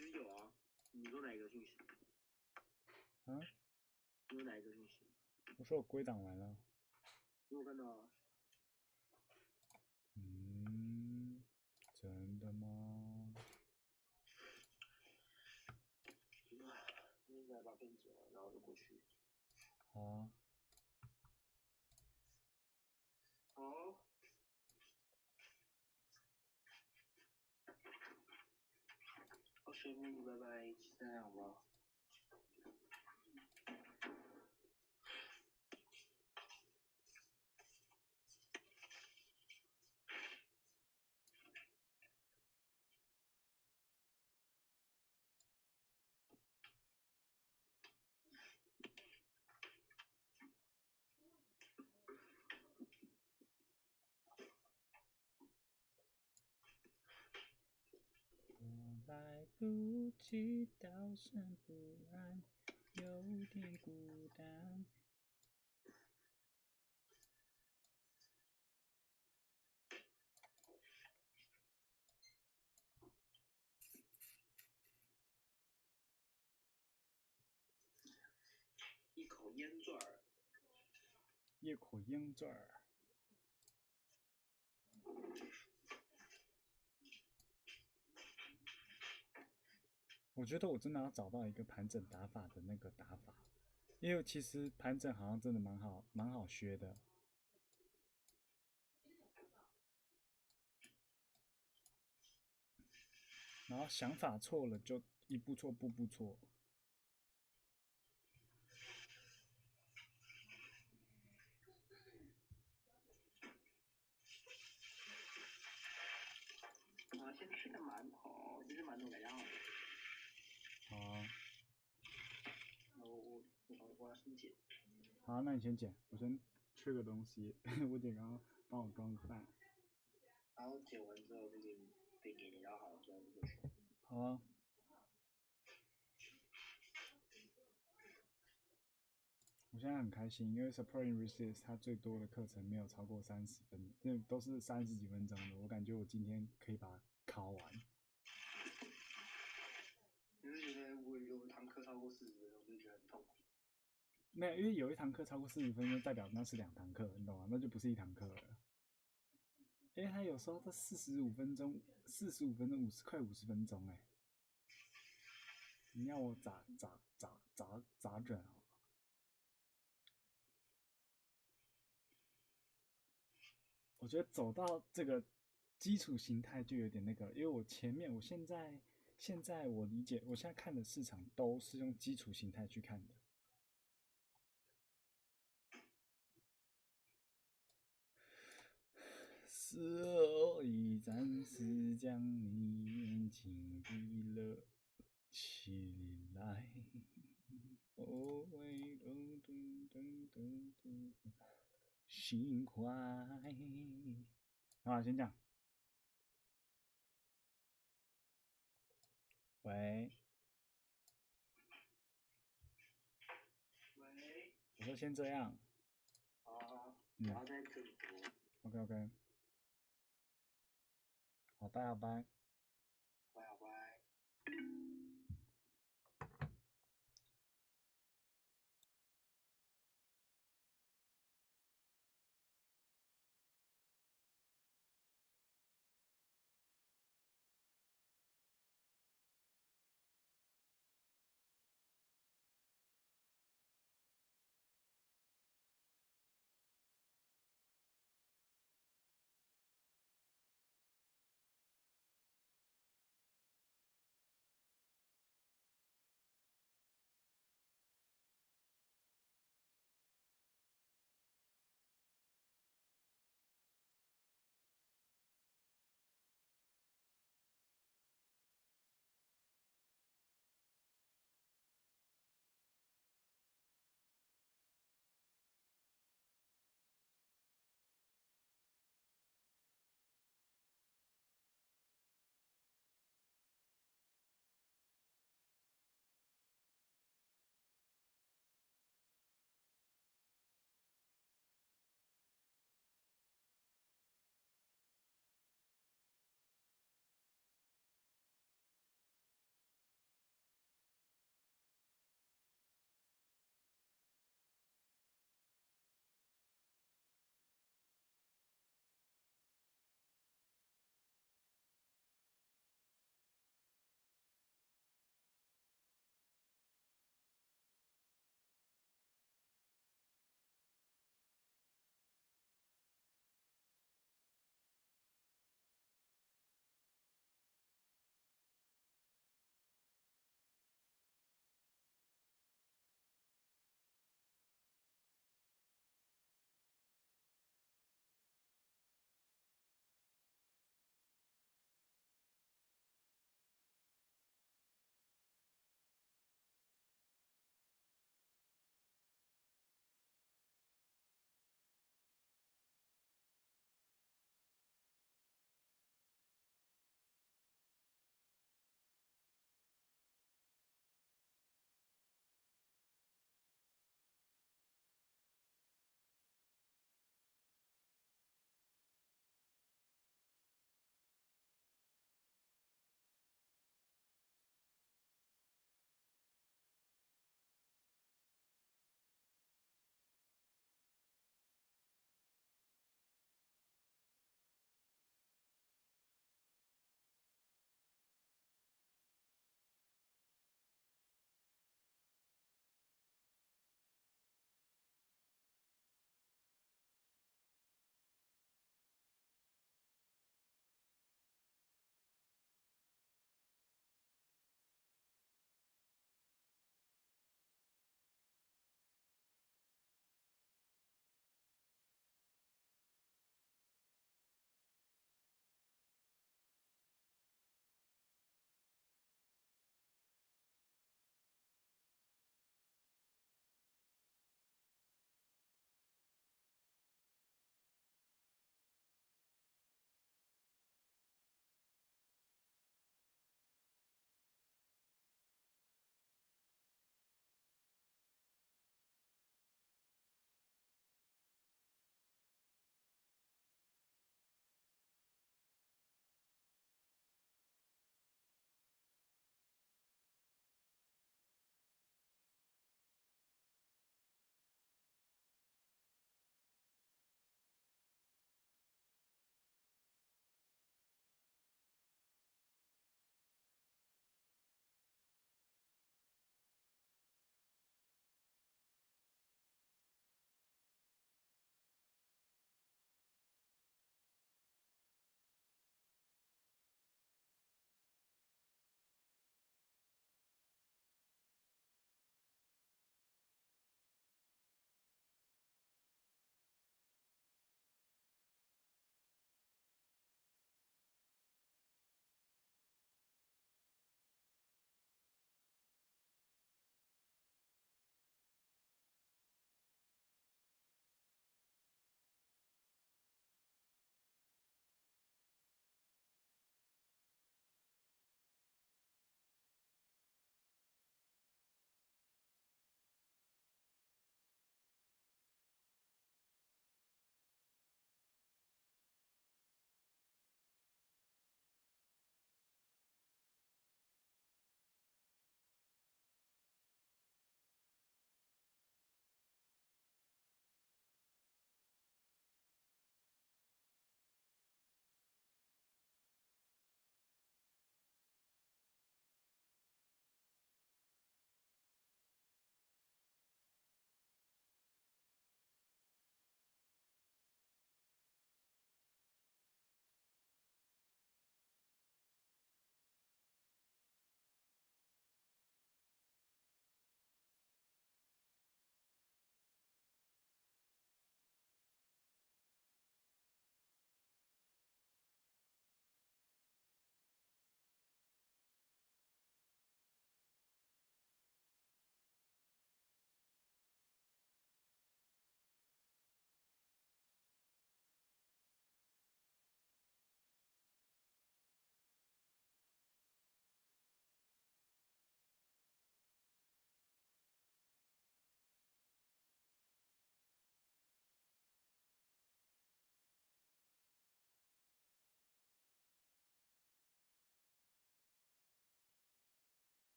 其实有啊，你说哪一个讯息？啊？你说哪一个讯息？我说我归档完了。我有看到啊。真的吗？现在把片剪完，然后就过去。好啊。好。好，学妹，拜拜，这样好不好？我来不及道声不安，有点孤单。一口烟嘴儿。一口烟嘴儿。我觉得我真的要找到一个盘整打法的那个打法，因为其实盘整好像真的蛮好学的。然后想法错了就一步错步步错。我先吃个馒头，这是馒头改良好的。好啊。我要先剪。好啊，那你先剪，我先吃个东西。我姐刚刚帮我装饭。然后剪完之后就给你，然后好了，这样就过去。好啊。我现在很开心，因为 Support and Resist 它最多的课程没有超过30分，这都是30几分钟的。我感觉我今天可以把它考完。你是觉得我有一堂课超过40分钟就觉得很痛苦？没有，因为有一堂课超过40分钟，代表那是2堂课，你懂吗？那就不是一堂课了。因为它有时候它45分钟快50分钟哎。你要我咋整啊？我觉得走到这个基础形态就有点那个，因为我现在我理解，我现在看的市场都是用基础形态去看的。所以暂时将你眼睛闭了起来。哦喂，咚咚咚咚咚，心快。好，先讲。喂。喂。我说先这样。好，我要在这里播。OK。好，拜拜。